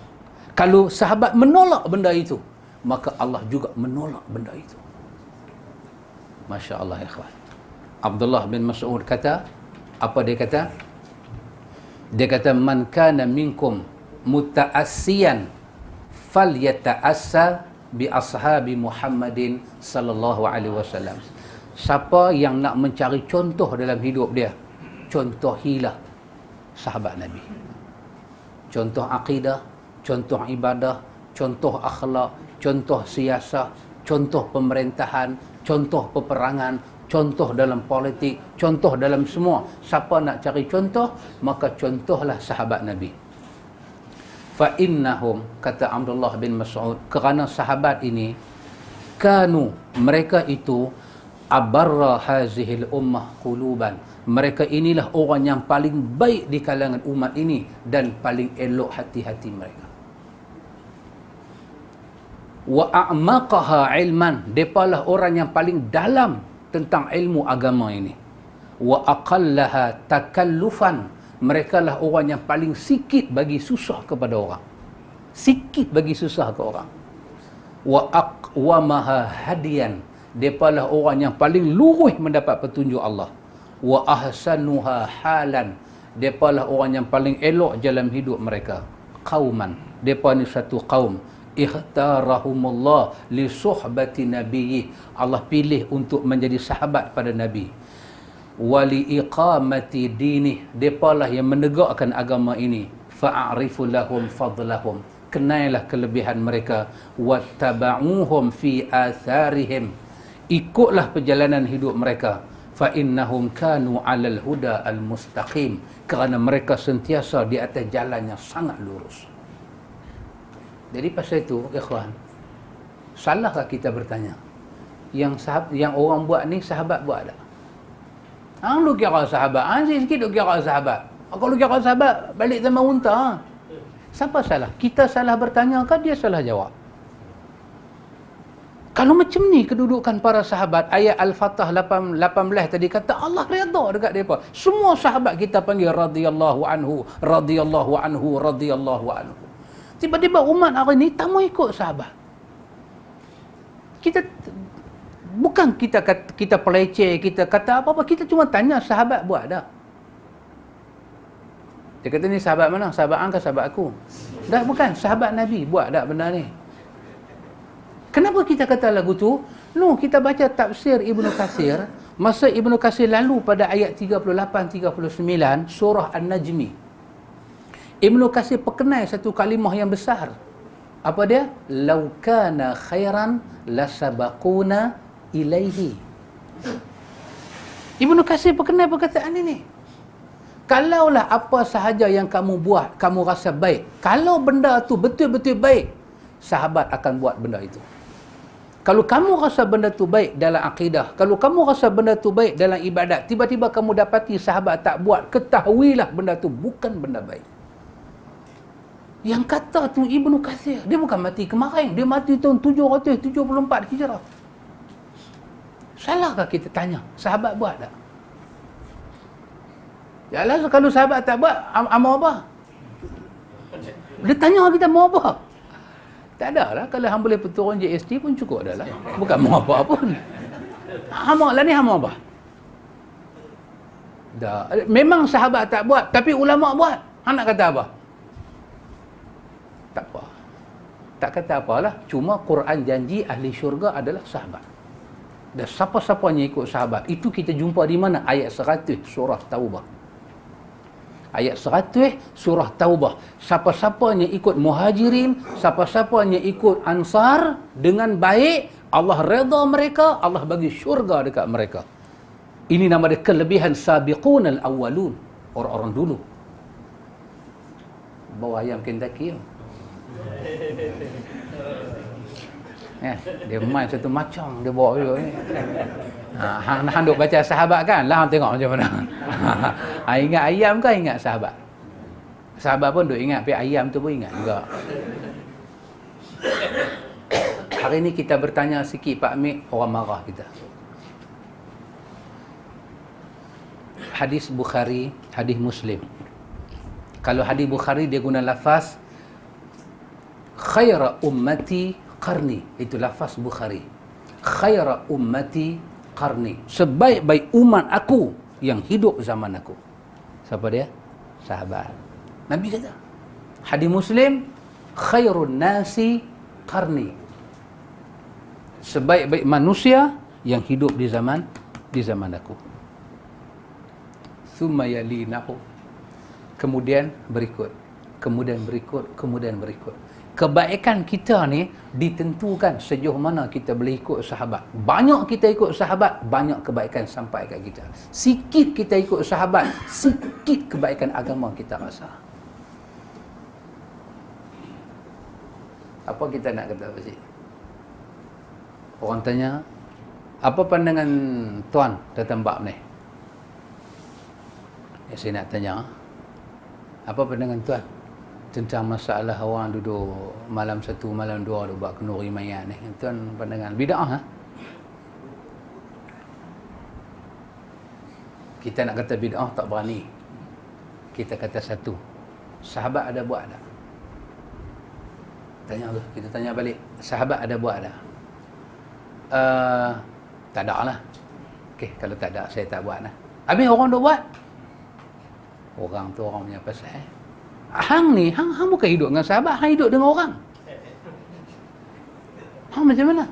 Kalau sahabat menolak benda itu, maka Allah juga menolak benda itu. Masya Allah, ikhwan. Abdullah bin Mas'ud kata, apa dia kata? Dia kata, man kana minkum muta'assiyan falyata'assa bi ashabi Muhammadin sallallahu alaihi wasallam. Siapa yang nak mencari contoh dalam hidup dia, contohilah sahabat Nabi. Contoh akidah, contoh ibadah, contoh akhlak, contoh siasah, contoh pemerintahan, contoh peperangan, contoh dalam politik, contoh dalam semua. Siapa nak cari contoh, maka contohlah sahabat Nabi. Fa innahum, kata Abdullah bin Mas'ud, kerana sahabat ini, kanu, mereka itu, abarra hazihil ummah quluban, Mereka inilah orang yang paling baik di kalangan umat ini dan paling elok hati-hati mereka. Wa a'maqaha ilman, depalah orang yang paling dalam tentang ilmu agama ini. Wa aqallaha takallufan, mereka lah orang yang paling sikit bagi susah kepada orang. Sikit bagi susah ke orang. Wa aqwamaha hadiyan, depalah orang yang paling lurus mendapat petunjuk Allah. Wa ahsanuha halan, depalah orang yang paling elok dalam hidup mereka. Qauman, depa ni satu kaum ikhtarahumullah li suhbati nabiyyi, Allah pilih untuk menjadi sahabat pada Nabi. Wali iqamati dini, depalah yang menegakkan agama ini. Fa'arifu lahum fadlahum, kenailah kelebihan mereka. Wattaba'uhum fi atharihim, ikutlah perjalanan hidup mereka. Fa innahum kanu 'alal huda al mustaqim, kerana mereka sentiasa di atas jalan yang sangat lurus. Jadi pasal itu, ikhwan, salahkah kita bertanya, yang orang buat ni sahabat buat tak? Lu kira sahabat, sikit lu kira sahabat. Kalau lu kira sahabat, balik zaman unta. Siapa salah? Kita salah bertanya ke dia salah jawab? Kalau macam ni kedudukan para sahabat, ayat Al-Fatah 18 tadi kata Allah redha dekat mereka. Semua sahabat kita panggil radhiyallahu anhu, radhiyallahu anhu, radhiyallahu anhu. Tiba-tiba umat hari ni tak mau ikut sahabat. Kita bukan kita peleceh, kita kata apa-apa, kita cuma tanya sahabat buat tak? Dia kata ni sahabat mana? Sahabat ang ke sahabat aku? Dah bukan, sahabat Nabi buat tak benda ni? Kenapa kita kata lagu tu? No, kita baca tafsir Ibnu Katsir, masa Ibnu Katsir lalu pada ayat 38-39 surah An-Najmi. Ibnu Katsir perkenal satu kalimah yang besar. Apa dia? Lau kana khairan lasabaquna ilaihi. Ibnu Katsir perkenal perkataan ini. Kalaulah apa sahaja yang kamu buat, kamu rasa baik, kalau benda tu betul-betul baik, sahabat akan buat benda itu. Kalau kamu rasa benda tu baik dalam akidah, kalau kamu rasa benda tu baik dalam ibadat, tiba-tiba kamu dapati sahabat tak buat, ketahuilah benda tu bukan benda baik. Yang kata tu Ibnu Katsir, dia bukan mati kemarin, dia mati tahun 774 Hijrah. Salahkah kita tanya, sahabat buat tak? Yalah, kalau sahabat tak buat, amal apa? Dia tanya kita mau apa? Tak ada lah, kalau hang boleh berturun JST pun cukup dah lah. Bukan mau apa pun. Amal lah ni, amal apa? Dah. Memang sahabat tak buat, tapi ulama buat. Hang nak kata apa? Tak apa. Tak kata apalah. Cuma Quran janji ahli syurga adalah sahabat. Dan siapa-siapanya ikut sahabat. Itu kita jumpa di mana? Ayat 100 surah Taubah. Ayat 100 surah Taubah. Siapa-siapanya ikut muhajirin, siapa-siapanya ikut ansar dengan baik, Allah redha mereka, Allah bagi syurga dekat mereka. Ini nama dia kelebihan sabiqun al-awwalun. Orang-orang dulu. Bawa ayam Kentucky. Dia main satu macam dia bawa juga ni. Hang duk baca sahabat kan? Lah hang tengok macam mana. Ingat ayam ke ingat sahabat? Sahabat pun duk ingat, tapi ayam tu pun ingat juga. Hari ni kita bertanya sikit Pak Mik, orang marah kita. Hadis Bukhari, hadis Muslim. Kalau hadis Bukhari dia guna lafaz khaira ummati qarni, itu lafaz Bukhari. Khaira ummati qarni, sebaik-baik umat aku yang hidup zaman aku. Siapa dia? Sahabat. Nabi kata. Hadis Muslim, khairun nasi qarni, sebaik-baik manusia yang hidup di zaman aku. Thumma yalinahu, kemudian berikut. Kebaikan kita ni ditentukan sejauh mana kita boleh ikut sahabat. Banyak kita ikut sahabat, banyak kebaikan sampai kat kita. Sikit kita ikut sahabat, sikit kebaikan agama kita rasa. Apa kita nak kata apa sih? Orang tanya, apa pandangan tuan tentang bab ni? Saya nak tanya, apa pandangan tuan tentang masalah orang duduk malam 1, malam 2 duduk buat kenduri mayat ni? Tuan pandangan bid'ah ha? Kita nak kata bid'ah tak berani. Kita kata satu, sahabat ada buat tak? Tanya tu, kita tanya balik, sahabat ada buat tak? Tak ada lah. Okey, kalau tak ada, saya tak buat lah. Habis orang duk buat? Orang tu orang punya pasal. Hang ni, hang bukan hidup dengan sahabat, hang hidup dengan orang. Hang macam mana?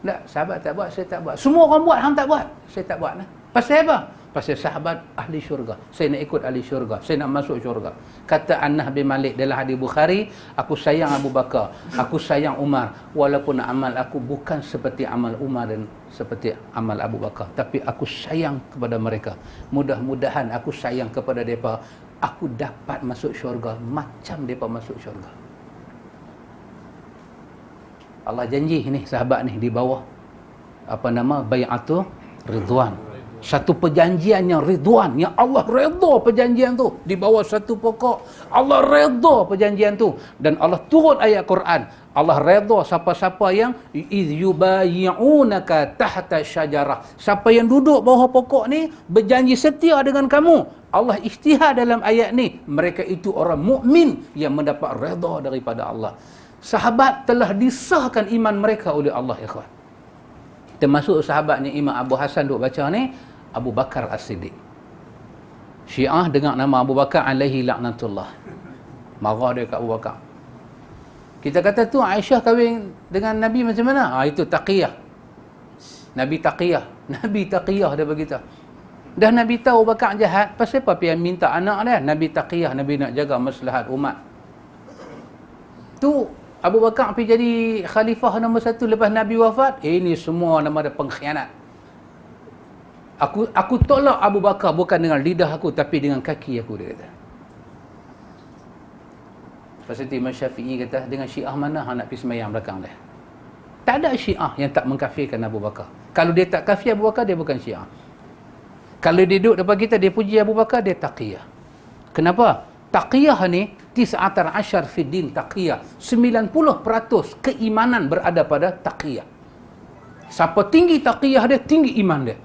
Tak, sahabat tak buat, saya tak buat. Semua orang buat, hang tak buat. Saya tak buat lah. Pasal apa? Pasal sahabat ahli syurga. Saya nak ikut ahli syurga. Saya nak masuk syurga. Kata Anas bin Malik dalam hadis Bukhari, aku sayang Abu Bakar, aku sayang Umar, walaupun amal aku bukan seperti amal Umar dan seperti amal Abu Bakar, tapi aku sayang kepada mereka. Mudah-mudahan aku sayang kepada mereka, aku dapat masuk syurga macam mereka masuk syurga. Allah janji ni sahabat ni di bawah apa nama, bai'atul ridwan. Satu perjanjian yang ridwan, yang Allah redha perjanjian tu. Di bawah satu pokok, Allah redha perjanjian tu. Dan Allah turun ayat Quran. Allah redha siapa-siapa yang iz yubayyi'unaka tahta syajarah. Siapa yang duduk bawah pokok ni berjanji setia dengan kamu. Allah isytihar dalam ayat ni, mereka itu orang mukmin yang mendapat redha daripada Allah. Sahabat telah disahkan iman mereka oleh Allah, ikhwan. Termasuk sahabatnya Imam Abu Hasan duk baca ni, Abu Bakar As-Siddiq. Syiah dengar nama Abu Bakar alaihi laknatullah. Marah dia kat Abu Bakar. Kita kata tu Aisyah kahwin dengan Nabi macam mana? Itu taqiyah. Nabi taqiyah. Nabi taqiyah dia beritahu. Dah Nabi tahu Abu Bakar jahat, pasal apa dia minta anak dia? Nabi taqiyah, Nabi nak jaga maslahat umat. Tu Abu Bakar pergi jadi khalifah nombor 1 lepas Nabi wafat. Ini semua nama dia pengkhianat. Aku tolak Abu Bakar bukan dengan lidah aku, tapi dengan kaki aku, dia kata. Pasal itu Imam Syafi'i kata, dengan Syiah mana hang nak pergi semayang belakang dia? Tak ada Syiah yang tak mengkafirkan Abu Bakar. Kalau dia tak kafir Abu Bakar, dia bukan Syiah. Kalau dia duduk depan kita, dia puji Abu Bakar, dia taqiyah. Kenapa? Taqiyah ni 19 fi din taqiyah. 90% keimanan berada pada taqiyah. Siapa tinggi taqiyah dia, tinggi iman dia.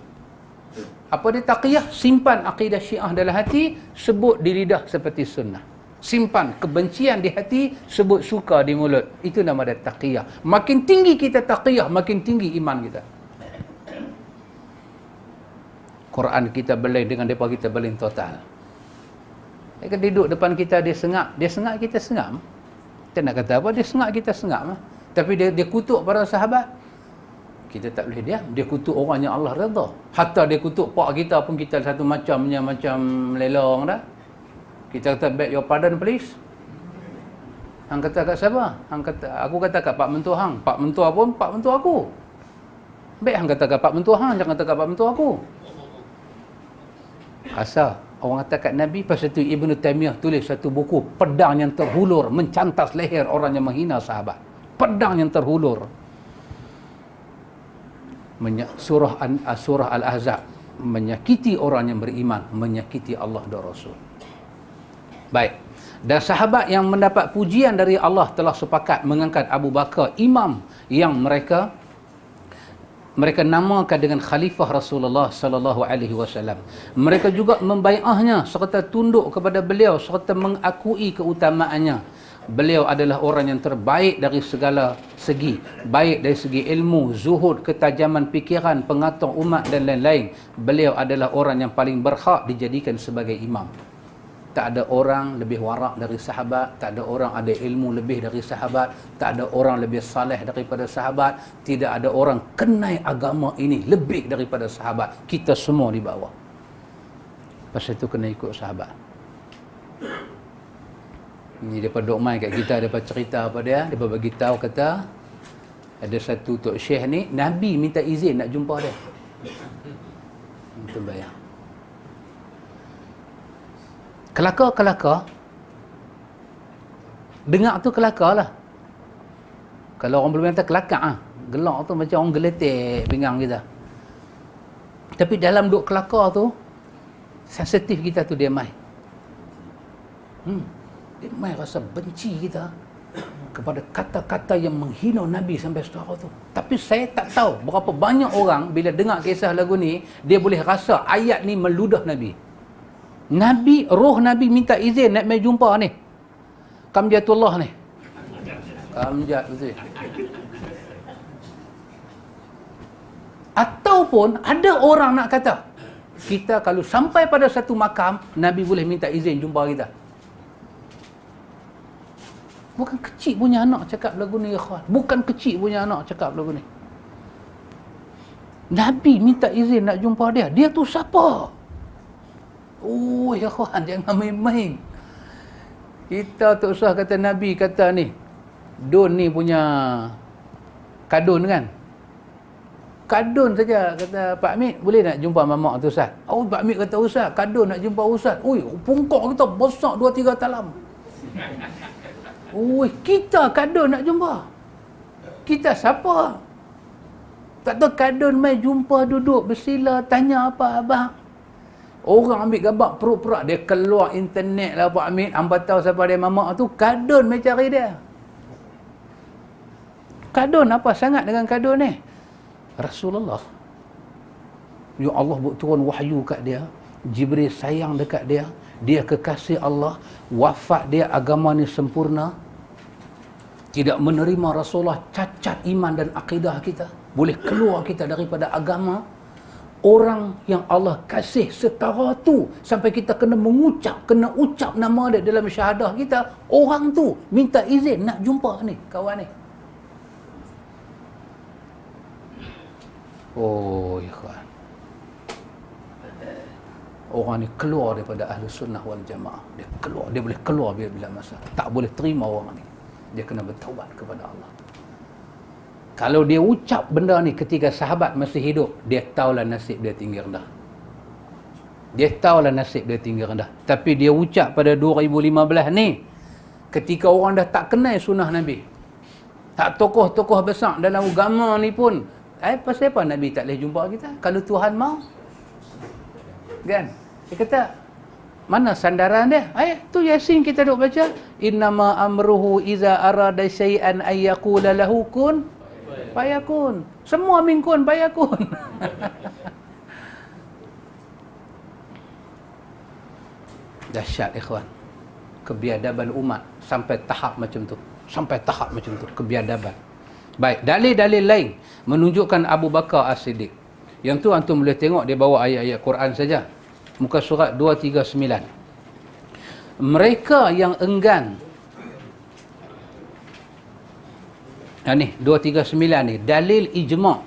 Apa dia taqiyah? Simpan akidah Syiah dalam hati, sebut di lidah seperti sunnah. Simpan kebencian di hati, sebut suka di mulut. Itu nama dia taqiyah. Makin tinggi kita taqiyah, makin tinggi iman kita. Quran kita belai dengan mereka, kita belai total. Mereka duduk depan kita, dia sengak kita sengak. Kita nak kata apa? Dia sengak kita sengak. Tapi dia kutuk para sahabat, kita tak boleh diam. Dia kutuk orang yang Allah redha. Hatta dia kutuk pak kita pun, kita satu macam melelong dah. Kita kata, beg your pardon please. Hang kata kat siapa? Aku kata kat pak mentua hang. Pak mentua pun pak mentua aku. Beg hang kata kat pak mentua hang, jangan kata kat pak mentua aku. Kasar. Orang kata kat Nabi. Pasal itu Ibn Taymiyah tulis satu buku, pedang yang terhulur mencantas leher orang yang menghina sahabat. Pedang yang terhulur. Surah Al-Ahzab, menyakiti orang yang beriman, menyakiti Allah dan Rasul. Baik. Dan sahabat yang mendapat pujian dari Allah telah sepakat mengangkat Abu Bakar imam yang mereka namakan dengan khalifah Rasulullah sallallahu alaihi wasallam. Mereka juga membai'ahnya serta tunduk kepada beliau serta mengakui keutamaannya. Beliau adalah orang yang terbaik dari segala segi, baik dari segi ilmu, zuhud, ketajaman fikiran, pengatur umat dan lain-lain. Beliau adalah orang yang paling berhak dijadikan sebagai imam. Tak ada orang lebih warak dari sahabat, tak ada orang ada ilmu lebih dari sahabat, tak ada orang lebih saleh daripada sahabat, tidak ada orang kenal agama ini lebih daripada sahabat. Kita semua di bawah. Pasal itu kena ikut sahabat. Ini depa dok mai kat kita, depa cerita apa dia, depa bagi tahu kata ada satu tok syekh ni, Nabi minta izin nak jumpa dia. Itu bayang. Kelakar dengar tu kelakar lah. Kalau orang belum kata kelakar gelak tu macam orang geletek pinggang kita. Tapi dalam duk kelakar tu, sensitif kita tu dia mai. Dia mai rasa benci kita kepada kata-kata yang menghina Nabi sampai setara tu. Tapi saya tak tahu berapa banyak orang bila dengar kisah lagu ni, dia boleh rasa ayat ni meludah Nabi. Roh Nabi minta izin nak mai jumpa ni. Kamjatullah ni. Kamjat betul. Ataupun ada orang nak kata, kita kalau sampai pada satu makam, Nabi boleh minta izin jumpa kita. Bukan kecil punya anak cakap lagu ni, ikhwan. Bukan kecil punya anak cakap lagu ni. Nabi minta izin nak jumpa dia. Dia tu siapa? Oh, ya ikhwan, jangan main-main. Kita tak usah kata Nabi kata ni, Don ni punya kadun kan? Kadun saja kata Pak Amit, boleh nak jumpa mamak tu Ustaz? Oh, Pak Amit kata Ustaz, kadun nak jumpa Ustaz. Oi, pungkak kita besar 2-3 talam. Oi, kita kadun nak jumpa. Kita siapa? Tak tahu kadun mai jumpa, duduk bersila, tanya apa abang. Orang ambil gambar perut-perut, dia keluar internet lah Pak Amit, hangpa tahu siapa dia mamak tu, kadun mai cari dia. Kadun apa sangat dengan kadun ni? Rasulullah. Ya Allah buat turun wahyu kat dia, Jibril sayang dekat dia, dia kekasih Allah, wafat dia agama ni sempurna. Tidak menerima Rasulullah, cacat iman dan akidah kita. Boleh keluar kita daripada agama. Orang yang Allah kasih setara tu, sampai kita kena ucap nama dia dalam syahadah kita. Orang tu minta izin nak jumpa ni, kawan ni. Oh, ikhwan. Orang ni keluar daripada ahli sunnah wal jamaah. Dia boleh keluar bila masa. Tak boleh terima orang ni. Dia kena bertaubat kepada Allah. Kalau dia ucap benda ni ketika sahabat masih hidup, dia tahulah nasib dia tinggi rendah. Dia tahulah nasib dia tinggi rendah. Tapi dia ucap pada 2015 ni, ketika orang dah tak kenal sunnah Nabi. Tak tokoh-tokoh besar dalam agama ni pun, pasal apa Nabi tak boleh jumpa kita? Kalau Tuhan mau. Kan? Dia kata, mana sandaran dia? Tu Yasin kita duk baca. Innama amruhu iza arada syai'an ayyaqula lahu kun fayakun. Semua min kun fayakun. Dahsyat ikhwan. Kebiadaban umat sampai tahap macam tu. Kebiadaban. Baik, dalil-dalil lain menunjukkan Abu Bakar As-Siddiq. Yang tu antum boleh tengok dia bawa ayat-ayat Quran saja. Muka surat 239. Mereka yang enggan. Ni 239 ni dalil ijma'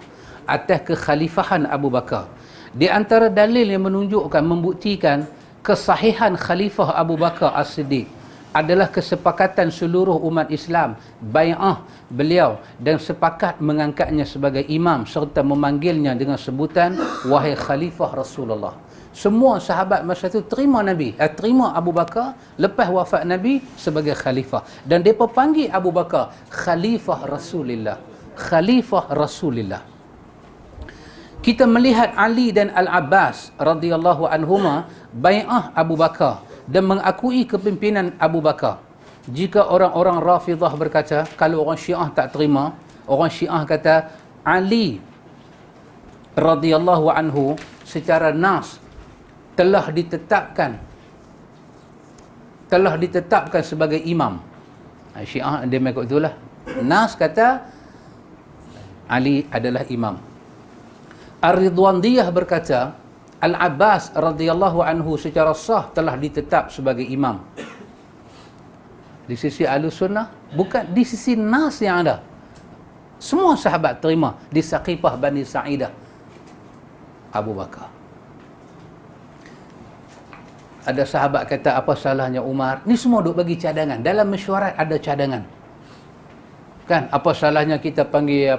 atas kekhalifahan Abu Bakar. Di antara dalil yang menunjukkan, membuktikan kesahihan khalifah Abu Bakar As-Siddiq adalah kesepakatan seluruh umat Islam, bai'ah beliau dan sepakat mengangkatnya sebagai imam serta memanggilnya dengan sebutan wahai khalifah Rasulullah. Semua sahabat masa itu terima Abu Bakar lepas wafat Nabi sebagai khalifah, dan mereka panggil Abu Bakar khalifah Rasulullah. Kita melihat Ali dan Al-Abbas radhiyallahu anhuma bai'ah Abu Bakar dan mengakui kepimpinan Abu Bakar. Jika orang-orang Rafidah berkata, kalau orang Syiah tak terima, orang Syiah kata Ali radhiyallahu anhu secara nas telah ditetapkan sebagai imam. Syiah dia mengikut itulah. Nas kata Ali adalah imam. Ar-Ridwandiyah berkata Al-Abbas radhiyallahu anhu secara sah telah ditetap sebagai imam. Di sisi Ahlussunnah, bukan di sisi nas yang ada. Semua sahabat terima di Saqifah Bani Sa'idah Abu Bakar. Ada sahabat kata, apa salahnya Umar? Ni semua duk bagi cadangan. Dalam mesyuarat ada cadangan. Kan? Apa salahnya kita panggil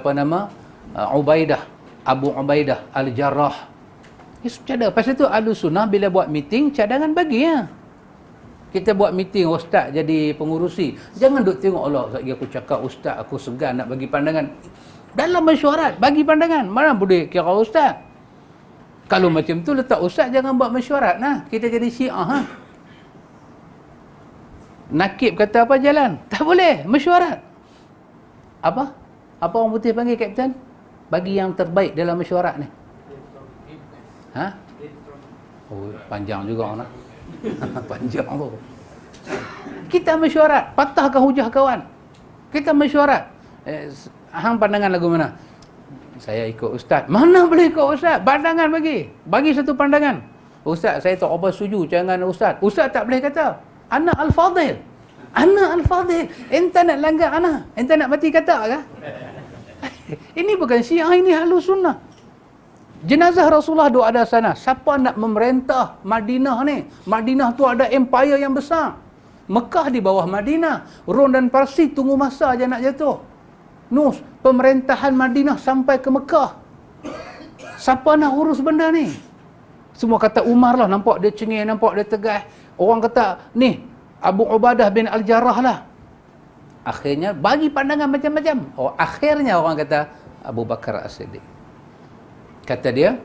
Abu Ubaidah Al-Jarrah. Cadang. Pasal tu Ahlussunnah bila buat meeting, cadangan bagi ya. Kita buat meeting, ustaz jadi pengurusi. Jangan duk tengok, Allah, lagi aku cakap ustaz, aku segan nak bagi pandangan. Dalam mesyuarat, bagi pandangan. Mana boleh kira ustaz? Kalau macam tu letak ustaz, jangan buat mesyuarat. Kita jadi Syiah. Nakib kata apa jalan? Tak boleh, mesyuarat. Apa? Apa orang putih panggil kapten? Bagi yang terbaik dalam mesyuarat ni. Ha? Oh, panjang juga nak. Panjang tu. Kita mesyuarat, patahkan hujah kawan. Kita mesyuarat. Hang pandangan lagu mana? Saya ikut ustaz. Mana boleh ikut ustaz? Pandangan bagi. Bagi satu pandangan. Ustaz, saya tak apa setuju jangan ustaz. Ustaz tak boleh kata. Ana al-fadil. Ana al-fadil. Enta nak langgar ana. Enta nak mati kata ke? Ini bukan Syiah, ini Ahlus Sunnah. Jenazah Rasulullah duk ada sana. Siapa nak memerintah Madinah ni? Madinah tu ada empire yang besar. Mekah di bawah Madinah. Rom dan Parsi tunggu masa aja nak jatuh. Nus, pemerintahan Madinah sampai ke Mekah. Siapa nak urus benda ni? Semua kata Umar lah, nampak dia cengih, nampak dia tegas. Orang kata, ni, Abu Ubadah bin Al-Jarrah lah. Akhirnya, bagi pandangan macam-macam. Oh, akhirnya orang kata, Abu Bakar As-Siddiq. Kata dia,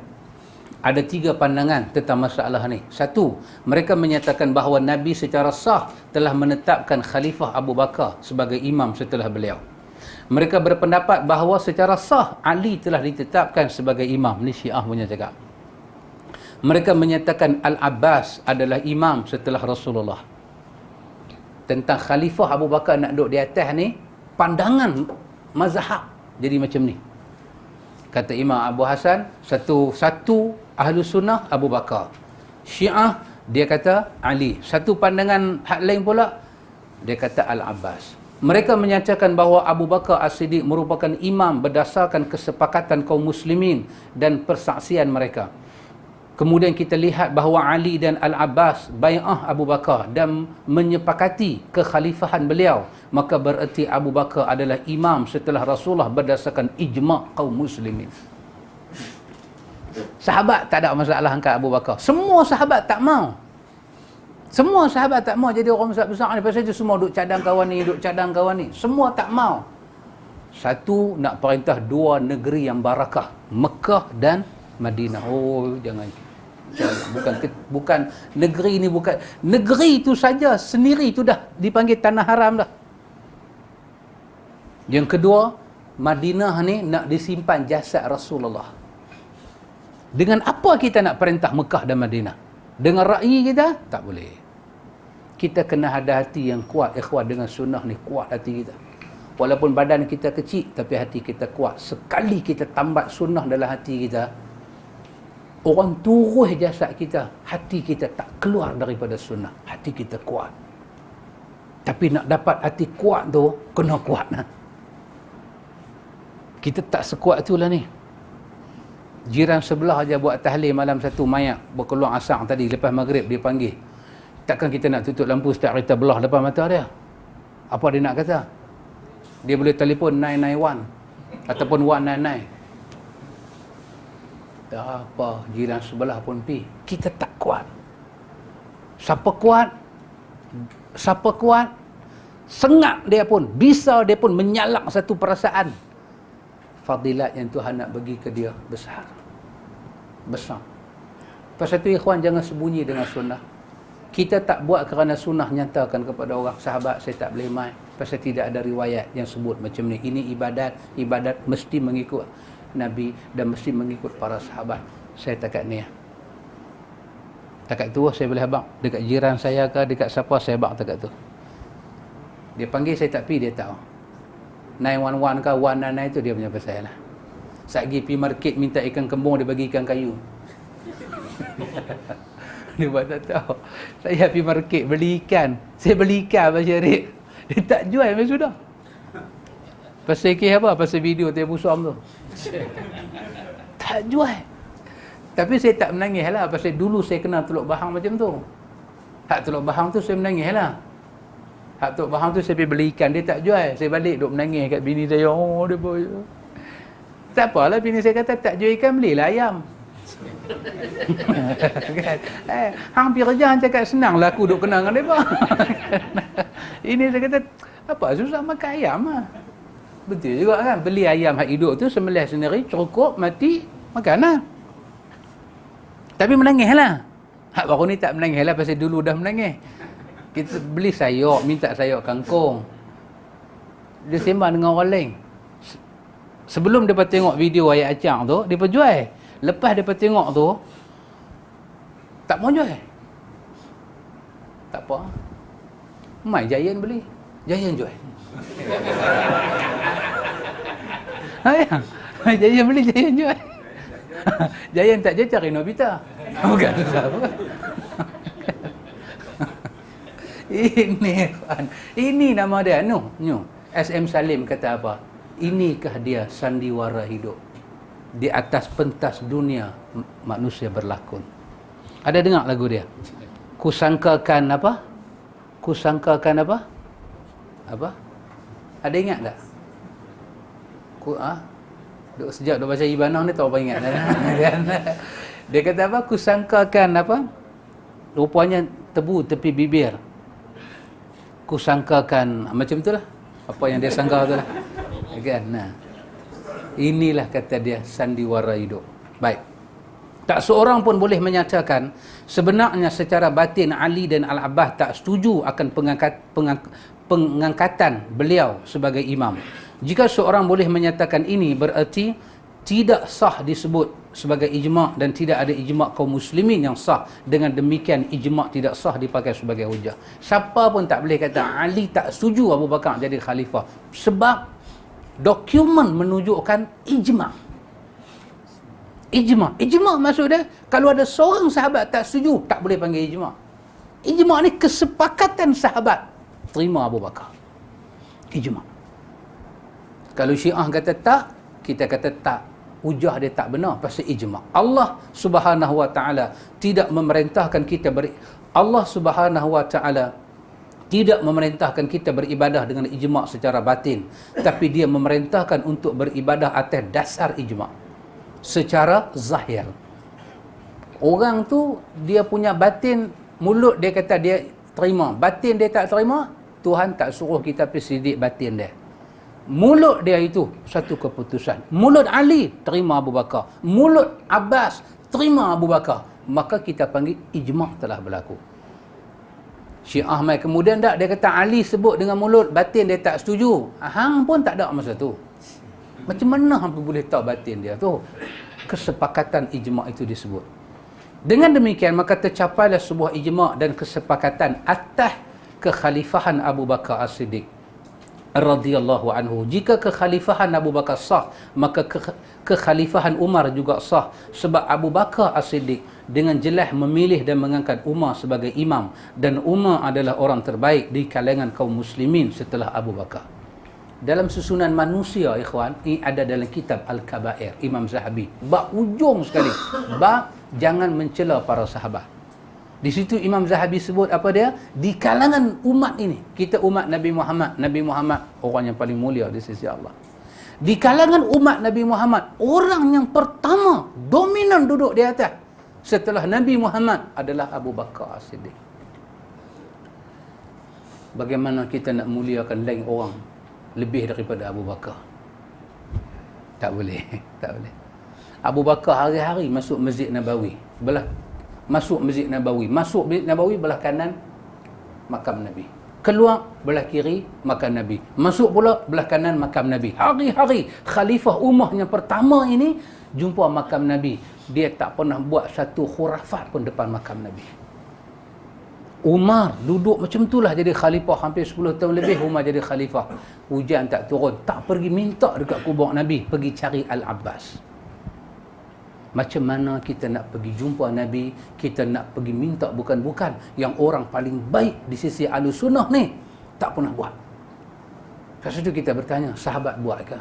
ada 3 pandangan tentang masalah ni. Satu, mereka menyatakan bahawa Nabi secara sah telah menetapkan Khalifah Abu Bakar sebagai imam setelah beliau. Mereka berpendapat bahawa secara sah Ali telah ditetapkan sebagai imam. Ni Syiah punya cakap. Mereka menyatakan Al-Abbas adalah imam setelah Rasulullah. Tentang Khalifah Abu Bakar nak duduk di atas ni, pandangan mazhab jadi macam ni. Kata Imam Abu Hasan, satu Ahlus Sunnah Abu Bakar. Syiah dia kata Ali. Satu pandangan hak lain pula dia kata Al-Abbas. Mereka menyatakan bahawa Abu Bakar As-Siddiq merupakan imam berdasarkan kesepakatan kaum muslimin dan persaksian mereka. Kemudian kita lihat bahawa Ali dan Al-Abbas bai'ah Abu Bakar dan menyepakati kekhalifahan beliau, maka bererti Abu Bakar adalah imam setelah Rasulullah berdasarkan ijma' kaum muslimin. Sahabat tak ada masalah angkat Abu Bakar. Semua sahabat tak mau. Semua sahabat tak mau jadi orang besar-besar ni. Pasal itu semua duk cadang kawan ni, duk cadang kawan ni. Semua tak mau. Satu, nak perintah 2 negeri yang barakah. Mekah dan Madinah. Oh, jangan. Bukan negeri ni, bukan. Negeri itu saja sendiri itu dah dipanggil tanah haram dah. Yang kedua, Madinah ni nak disimpan jasad Rasulullah. Dengan apa kita nak perintah Mekah dan Madinah? Dengan ra'yi kita? Tak boleh. Kita kena ada hati yang kuat, ikhwan, dengan sunnah ni. Kuat hati kita. Walaupun badan kita kecil, tapi hati kita kuat. Sekali kita tambat sunnah dalam hati kita, orang turuh jasad kita, hati kita tak keluar daripada sunnah. Hati kita kuat. Tapi nak dapat hati kuat tu, kena kuat. Kita tak sekuat itulah ni. Jiran sebelah aja buat tahlil malam satu, mayat berkeluar asar tadi, lepas maghrib dia panggil. Takkan kita nak tutup lampu setiap kita belah depan mata dia? Apa dia nak kata? Dia boleh telefon 991 ataupun 199. Tak apa, jiran sebelah pun pi. Kita tak kuat. Siapa kuat? Siapa kuat? Sengak dia pun, bisa dia pun menyalak satu perasaan. Fadilat yang Tuhan nak bagi ke dia besar. Besar. Pasal itu ikhwan, jangan sembunyi dengan sunnah. Kita tak buat kerana sunnah nyatakan kepada orang, sahabat saya tak boleh mai. Pasal tidak ada riwayat yang sebut macam ni. Ini ibadat, ibadat mesti mengikut Nabi dan mesti mengikut para sahabat. Saya takat ni. Takat tu saya boleh abang. Dekat jiran saya ke, dekat siapa saya abang takat tu. Dia panggil saya tak pergi, dia tahu. 911 ke 199 tu dia punya pasal lah. Satgi pergi market minta ikan kembung, dia bagi ikan kayu. Dia buat tak tahu. Saya pergi market beli ikan. Saya beli ikan Abang Syarif. Dia tak jual memang sudah. Pasal kes apa? Pasal video Tia Busam tu. Tak jual. Tapi saya tak menangis lah. Pasal dulu saya kenal Teluk Bahang macam tu. Hak Teluk Bahang tu saya menangis lah. Hak Teluk Bahang tu saya pergi beli ikan. Dia tak jual. Saya balik duk menangis kat bini saya. Oh, dia boleh. Tak apalah, bini saya kata tak jual ikan, belilah ayam. Kan? Hang pergi kerja, hang cakap senang lah aku duk kenal dengan mereka. Ini saya kata, apa susah makan ayam lah. Betul juga kan, beli ayam hak hidup tu, sembelih sendiri, cukup, mati, makan lah. Tapi menangis lah. Hak baru ni tak menangis lah, pasal dulu dah menangis. Kita beli sayur, minta sayur kangkung. Dia sembang dengan orang lain. Sebelum dia tengok video ayat acang tu, dia jual. Lepas dia tengok tu, tak mau jual. Tak apa. Mai Giant beli. Giant jual. Giant beli, Giant jual. Giant tak je cari Nobita. Bukan apa. Ini nama dia. SM Salim kata apa? Inikah dia sandiwara hidup? Di atas pentas dunia manusia berlakon. Ada dengar lagu dia? Kusangkakan apa? Kusangkakan apa? Apa? Ada ingat tak? Sejak duk baca Ibanah ni tak apa ingat. Dia kata apa? Kusangkakan apa? Rupanya tebu tepi bibir. Kusangkakan macam itulah. Apa yang dia sangka tu lah. Kan? Nah. Inilah kata dia sandiwara hidup. Baik. Tak seorang pun boleh menyatakan sebenarnya secara batin Ali dan Al-Abbas tak setuju akan pengangkatan beliau sebagai imam. Jika seorang boleh menyatakan ini, bererti tidak sah disebut sebagai ijma' dan tidak ada ijma' kaum muslimin yang sah. Dengan demikian ijma' tidak sah dipakai sebagai hujah. Siapa pun tak boleh kata Ali tak setuju Abu Bakar jadi khalifah, sebab dokumen menunjukkan ijma'. Ijma' maksud dia, kalau ada seorang sahabat tak setuju, tak boleh panggil ijma'. Ijma' ni kesepakatan sahabat terima Abu Bakar. Ijma'. Kalau Syiah kata tak, kita kata tak. Hujah dia tak benar pasal ijma'. Allah Subhanahu wa taala tidak memerintahkan kita Allah Subhanahu wa taala tidak memerintahkan kita beribadah dengan ijma' secara batin, tapi dia memerintahkan untuk beribadah atas dasar ijma' secara zahir. Orang tu dia punya batin, mulut dia kata dia terima, batin dia tak terima, Tuhan tak suruh kita pergi sidik batin dia. Mulut dia itu satu keputusan. Mulut Ali terima Abu Bakar, mulut Abbas terima Abu Bakar, maka kita panggil ijma' telah berlaku. Syiah mai kemudian tak, dia kata Ali sebut dengan mulut, batin dia tak setuju. Hang pun tak ada masa tu. Macam mana hang boleh tahu batin dia tu? Kesepakatan ijma' itu disebut. Dengan demikian maka tercapailah sebuah ijma' dan kesepakatan atas kekhalifahan Abu Bakar As-Siddiq radhiyallahu anhu. Jika kekhalifahan Abu Bakar sah, maka kekhalifahan Umar juga sah, sebab Abu Bakar As-Siddiq dengan jelas memilih dan mengangkat Umar sebagai imam, dan Umar adalah orang terbaik di kalangan kaum muslimin setelah Abu Bakar. Dalam susunan manusia, ikhwan, ini ada dalam kitab Al-Kabair Imam Zahabi, bab ujung sekali, bab jangan mencela para sahabat. Di situ Imam Zahabi sebut apa dia? Di kalangan umat ini, kita umat Nabi Muhammad orang yang paling mulia di sisi Allah. Di kalangan umat Nabi Muhammad, orang yang pertama dominan duduk di atas setelah Nabi Muhammad adalah Abu Bakar As-Siddiq. Bagaimana kita nak muliakan lain orang lebih daripada Abu Bakar? Tak boleh. Tak boleh. Abu Bakar hari-hari masuk Masjid Nabawi, masuk Masjid Nabawi belah kanan makam Nabi, keluar belah kiri makam Nabi, masuk pula belah kanan makam Nabi. Hari-hari khalifah ummah yang pertama ini jumpa makam Nabi, dia tak pernah buat satu khurafat pun depan makam Nabi. Umar duduk macam itulah jadi khalifah hampir 10 tahun lebih. Umar jadi khalifah, hujan tak turun, tak pergi minta dekat kubur Nabi, pergi cari Al-Abbas. Macam mana kita nak pergi jumpa Nabi, kita nak pergi minta bukan-bukan yang orang paling baik di sisi Ahlussunnah ni tak pernah buat. Lepas itu kita bertanya, sahabat buat ke?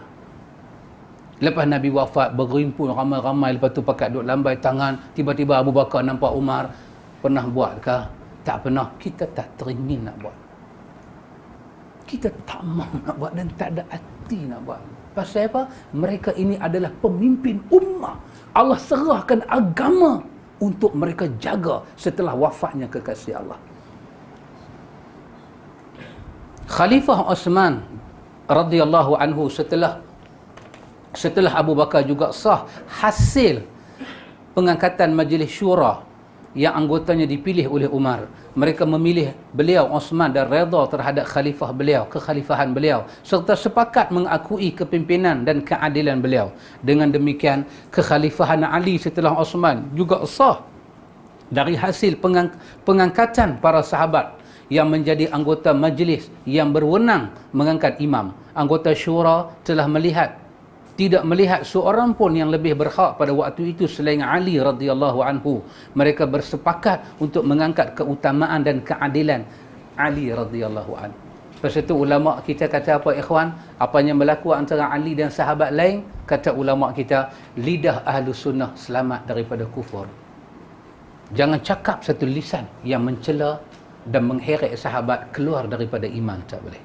Lepas Nabi wafat, berhimpun ramai-ramai, lepas tu pakat duduk lambai tangan, tiba-tiba Abu Bakar nampak Umar, pernah buat ke? Tak pernah. Kita tak teringin nak buat, kita tak mahu nak buat dan tak ada hati nak buat. Pasal apa? Mereka ini adalah pemimpin ummah. Allah serahkan agama untuk mereka jaga setelah wafatnya kekasih Allah. Khalifah Osman radhiyallahu anhu setelah Abu Bakar juga sah, hasil pengangkatan majlis syura yang anggotanya dipilih oleh Umar, mereka memilih beliau Osman dan redha terhadap khalifah beliau, kekhalifahan beliau, serta sepakat mengakui kepimpinan dan keadilan beliau. Dengan demikian, kekhalifahan Ali setelah Osman juga sah dari hasil pengangkatan para sahabat yang menjadi anggota majlis yang berwenang mengangkat imam. Anggota syura telah tidak melihat seorang pun yang lebih berhak pada waktu itu selain Ali radhiyallahu anhu. Mereka bersepakat untuk mengangkat keutamaan dan keadilan Ali radhiyallahu anhu. Lepas itu ulama kita kata apa ikhwan? Apa yang berlaku antara Ali dan sahabat lain? Kata ulama kita, lidah ahlu sunnah selamat daripada kufur. Jangan cakap satu lisan yang mencela dan mengheret sahabat keluar daripada iman, tak boleh.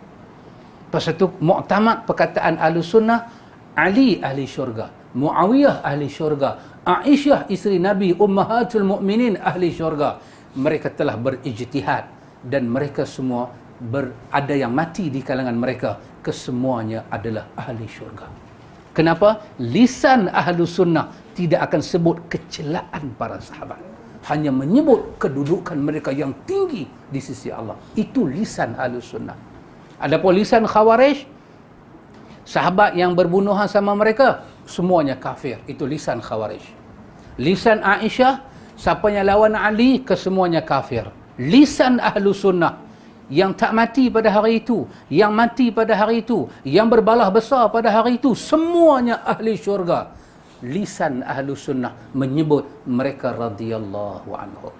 Lepas itu muktamad perkataan ahlu sunnah, Ali ahli syurga, Muawiyah ahli syurga, Aisyah isteri Nabi, Ummahatul Mukminin ahli syurga. Mereka telah berijtihad dan mereka semua ada yang mati di kalangan mereka, kesemuanya adalah ahli syurga. Kenapa? Lisan ahlu sunnah tidak akan sebut kecelaan para sahabat, hanya menyebut kedudukan mereka yang tinggi di sisi Allah. Itu lisan ahlu sunnah. Adapun lisan khawarij, sahabat yang berbunuhan sama mereka semuanya kafir, itu lisan khawarij. Lisan Aisyah, siapa yang lawan Ali, kesemuanya kafir. Lisan ahlu sunnah, yang tak mati pada hari itu, yang mati pada hari itu, yang berbalah besar pada hari itu, semuanya ahli syurga. Lisan ahlu sunnah menyebut mereka radhiyallahu anhum.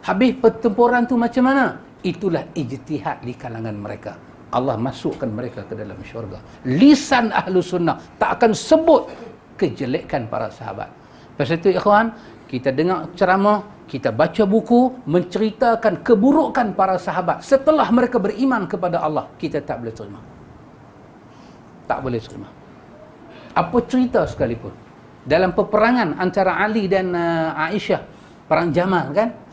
Habis pertempuran tu macam mana? Itulah ijtihad di kalangan mereka. Allah masukkan mereka ke dalam syurga. Lisan ahlu sunnah tak akan sebut kejelekan para sahabat. Lepas itu ikhwan, kita dengar ceramah, kita baca buku menceritakan keburukan para sahabat setelah mereka beriman kepada Allah, kita tak boleh terima. Tak boleh terima. Apa cerita sekalipun. Dalam peperangan antara Ali dan Aisyah, perang Jamal kan?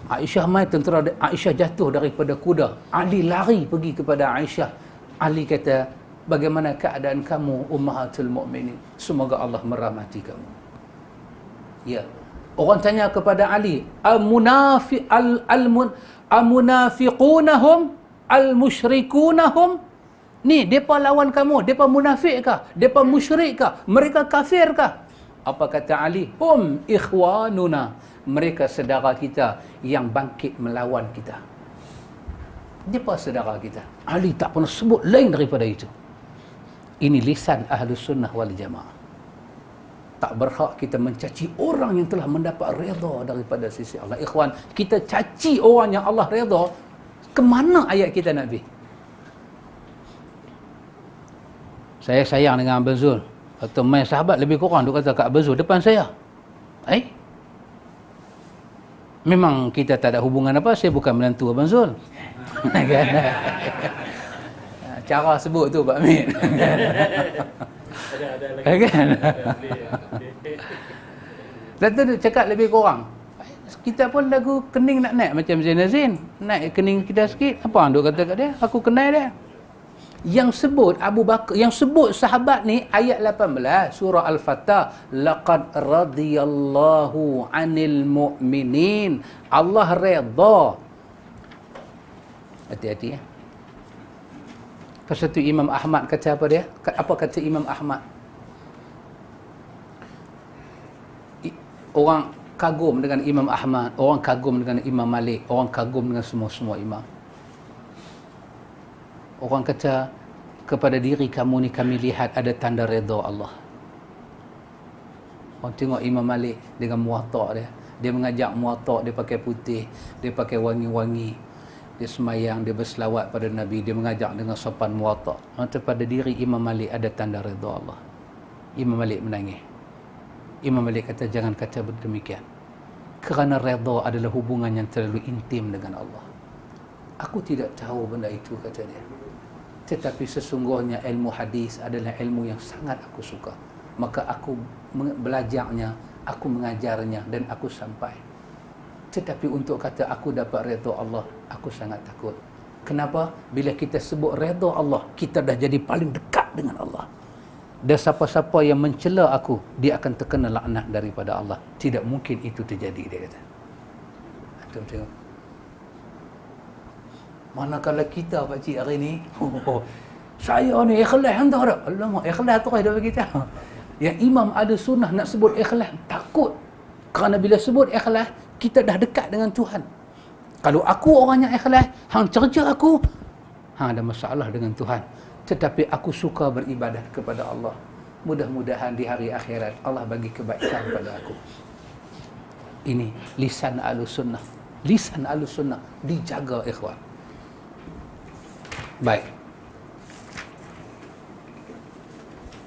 Aisyah mai tentera, Aisyah jatuh daripada kuda. Ali lari pergi kepada Aisyah. Ali kata, bagaimana keadaan kamu Ummahatul Mukminin? Semoga Allah merahmati kamu. Ya. Orang tanya kepada Ali, amunafiqunahum al-musyrikunahum? Ni, depa lawan kamu, depa munafik kah? Depa musyrik kah? Mereka kafir kah? Apa kata Ali? Hum ikhwanuna. Mereka saudara kita yang bangkit melawan kita. Depa saudara kita. Ali tak pernah sebut lain daripada itu. Ini lisan ahlu sunnah wal jamaah. Tak berhak kita mencaci orang yang telah mendapat redha daripada sisi Allah. Ikhwan, kita caci orang yang Allah redha, kemana ayat kita nak pergi? Saya sayang dengan Abang Zul. Atau main sahabat lebih kurang dia kata kat Abang Zul depan saya. Memang kita tak ada hubungan apa, saya bukan menantu Abang Zul. Cara sebut tu Pak Amin. Kan? Lepas tu cakap lebih kurang. Kita pun lagu kening nak naik macam Zain Azin. Naik kening kita sikit. Apa yang duk kata kat dia? Aku kenal dia. Yang sebut Abu Bakar, yang sebut sahabat ni ayat 18 surah Al-Fatah, laqad radhiyallahu 'anil mu'minin. Allah redha. Hati-hati ya. Pasal tu Imam Ahmad kata apa dia? Apa kata Imam Ahmad? Orang kagum dengan Imam Ahmad, orang kagum dengan Imam Malik, orang kagum dengan semua-semua imam. Orang kata, kepada diri kamu ni kami lihat ada tanda redha Allah. Orang tengok Imam Malik dengan muwatta' dia. Dia mengajak muwatta', dia pakai putih, dia pakai wangi-wangi. Dia semayang, dia berselawat pada Nabi, dia mengajak dengan sopan muwatta'. Maka pada diri Imam Malik ada tanda redha Allah. Imam Malik menangis. Imam Malik kata, jangan kata demikian. Kerana redha adalah hubungan yang terlalu intim dengan Allah. Aku tidak tahu benda itu, kata dia. Tetapi sesungguhnya ilmu hadis adalah ilmu yang sangat aku suka. Maka aku belajarnya, aku mengajarnya dan aku sampai. Tetapi untuk kata aku dapat redha Allah, aku sangat takut. Kenapa? Bila kita sebut redha Allah, kita dah jadi paling dekat dengan Allah. Dan siapa-siapa yang mencela aku, dia akan terkena laknat daripada Allah. Tidak mungkin itu terjadi, dia kata. Antum tengok. Manakala kita pakcik hari ni, saya ni ikhlas hantar dah. Alamak, ikhlas tu dah bagi tahu. Yang imam ada sunnah nak sebut ikhlas, takut. Kerana bila sebut ikhlas, kita dah dekat dengan Tuhan. Kalau aku orang yang ikhlas, hang cerca aku, hang ada masalah dengan Tuhan. Tetapi aku suka beribadat kepada Allah. Mudah-mudahan di hari akhirat Allah bagi kebaikan pada aku. Ini lisan Ahlussunnah. Lisan Ahlussunnah dijaga, ikhwan. Baik.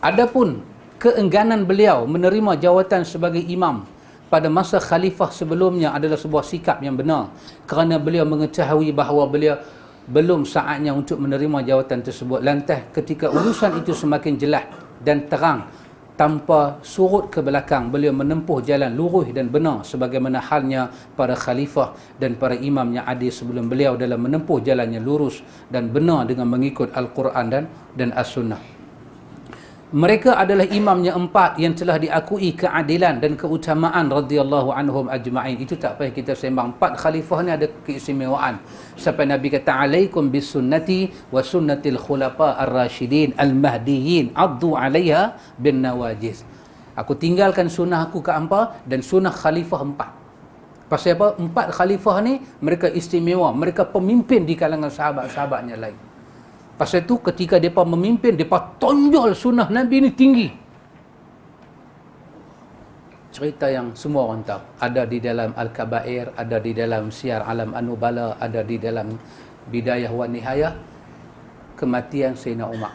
Adapun keengganan beliau menerima jawatan sebagai imam pada masa khalifah sebelumnya adalah sebuah sikap yang benar, kerana beliau mengetahui bahawa beliau belum saatnya untuk menerima jawatan tersebut. Lantas ketika urusan itu semakin jelas dan terang tanpa surut ke belakang, beliau menempuh jalan lurus dan benar sebagaimana halnya para khalifah dan para imam yang adil sebelum beliau dalam menempuh jalannya lurus dan benar dengan mengikut Al-Quran dan As-Sunnah. Mereka adalah imam yang empat yang telah diakui keadilan dan keutamaan radhiyallahu anhum ajma'in. Itu tak payah kita sembang. Empat khalifah ni ada keistimewaan. Sampai Nabi kata, alaikum bis sunnati wa sunnatil khulafa ar-rasyidin al-mahdiyyin addu 'alaiha bin nawajiz. Aku tinggalkan sunnah aku ke hampa dan sunnah khalifah empat. Pasal apa? Empat khalifah ni mereka istimewa, mereka pemimpin di kalangan sahabat-sahabatnya lain. Pasal itu ketika mereka memimpin, mereka tonjol sunnah Nabi ni tinggi. Cerita yang semua orang tahu. Ada di dalam Al-Kabair, ada di dalam Syiar Alam An-Nubala, ada di dalam Bidayah wa Nihayah. Kematian Sayyidina Umar.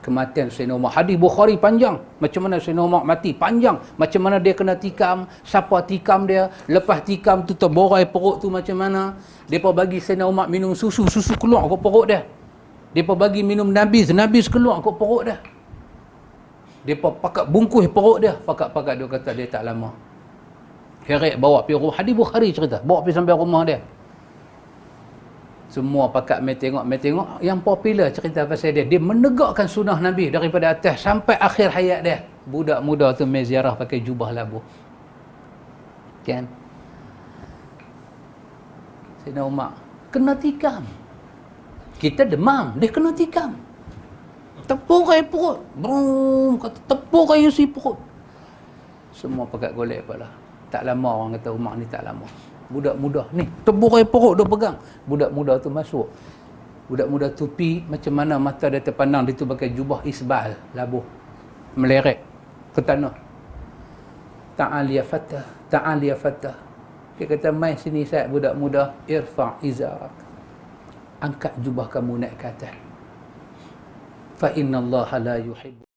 Kematian Sayyidina Umar. Hadis Bukhari panjang. Macam mana Sayyidina Umar mati? Panjang. Macam mana dia kena tikam, siapa tikam dia, lepas tikam tu terborai perut tu macam mana. Mereka bagi Sayyidina Umar minum susu, susu keluar ke perut dia. Mereka bagi minum nabis, nabis keluar ke perut dia. Mereka pakat bungkus perut dia. Pakat-pakat dia kata dia tak lama. Heret bawa pergi rumah. Hadis Bukhari cerita. Bawa pergi sampai rumah dia. Semua pakat main tengok. Yang popular cerita pasal dia. Dia menegakkan sunnah Nabi daripada atas sampai akhir hayat dia. Budak muda tu main ziarah pakai jubah labuh. Kan? Sayyidina Umar kena tikam. Kita demam, dia kena tikam. Tepurai perut. Brum, kata tepurai isi perut. Semua pakat golek kepala. Tak lama orang kata Umar ni tak lama. Budak muda ni, tepurai perut dia pegang. Budak muda tu masuk. Budak muda tu pi macam mana mata dia terpandang, dia tu pakai jubah isbal, labuh. Meleret ke tanah. Ta'al ya fatah, ta'al ya fatah. Dia kata, mai sini saya budak muda, irfa' izarak. Angkat jubah kamu naik ke atas. Fa inna Allah la yuhibbu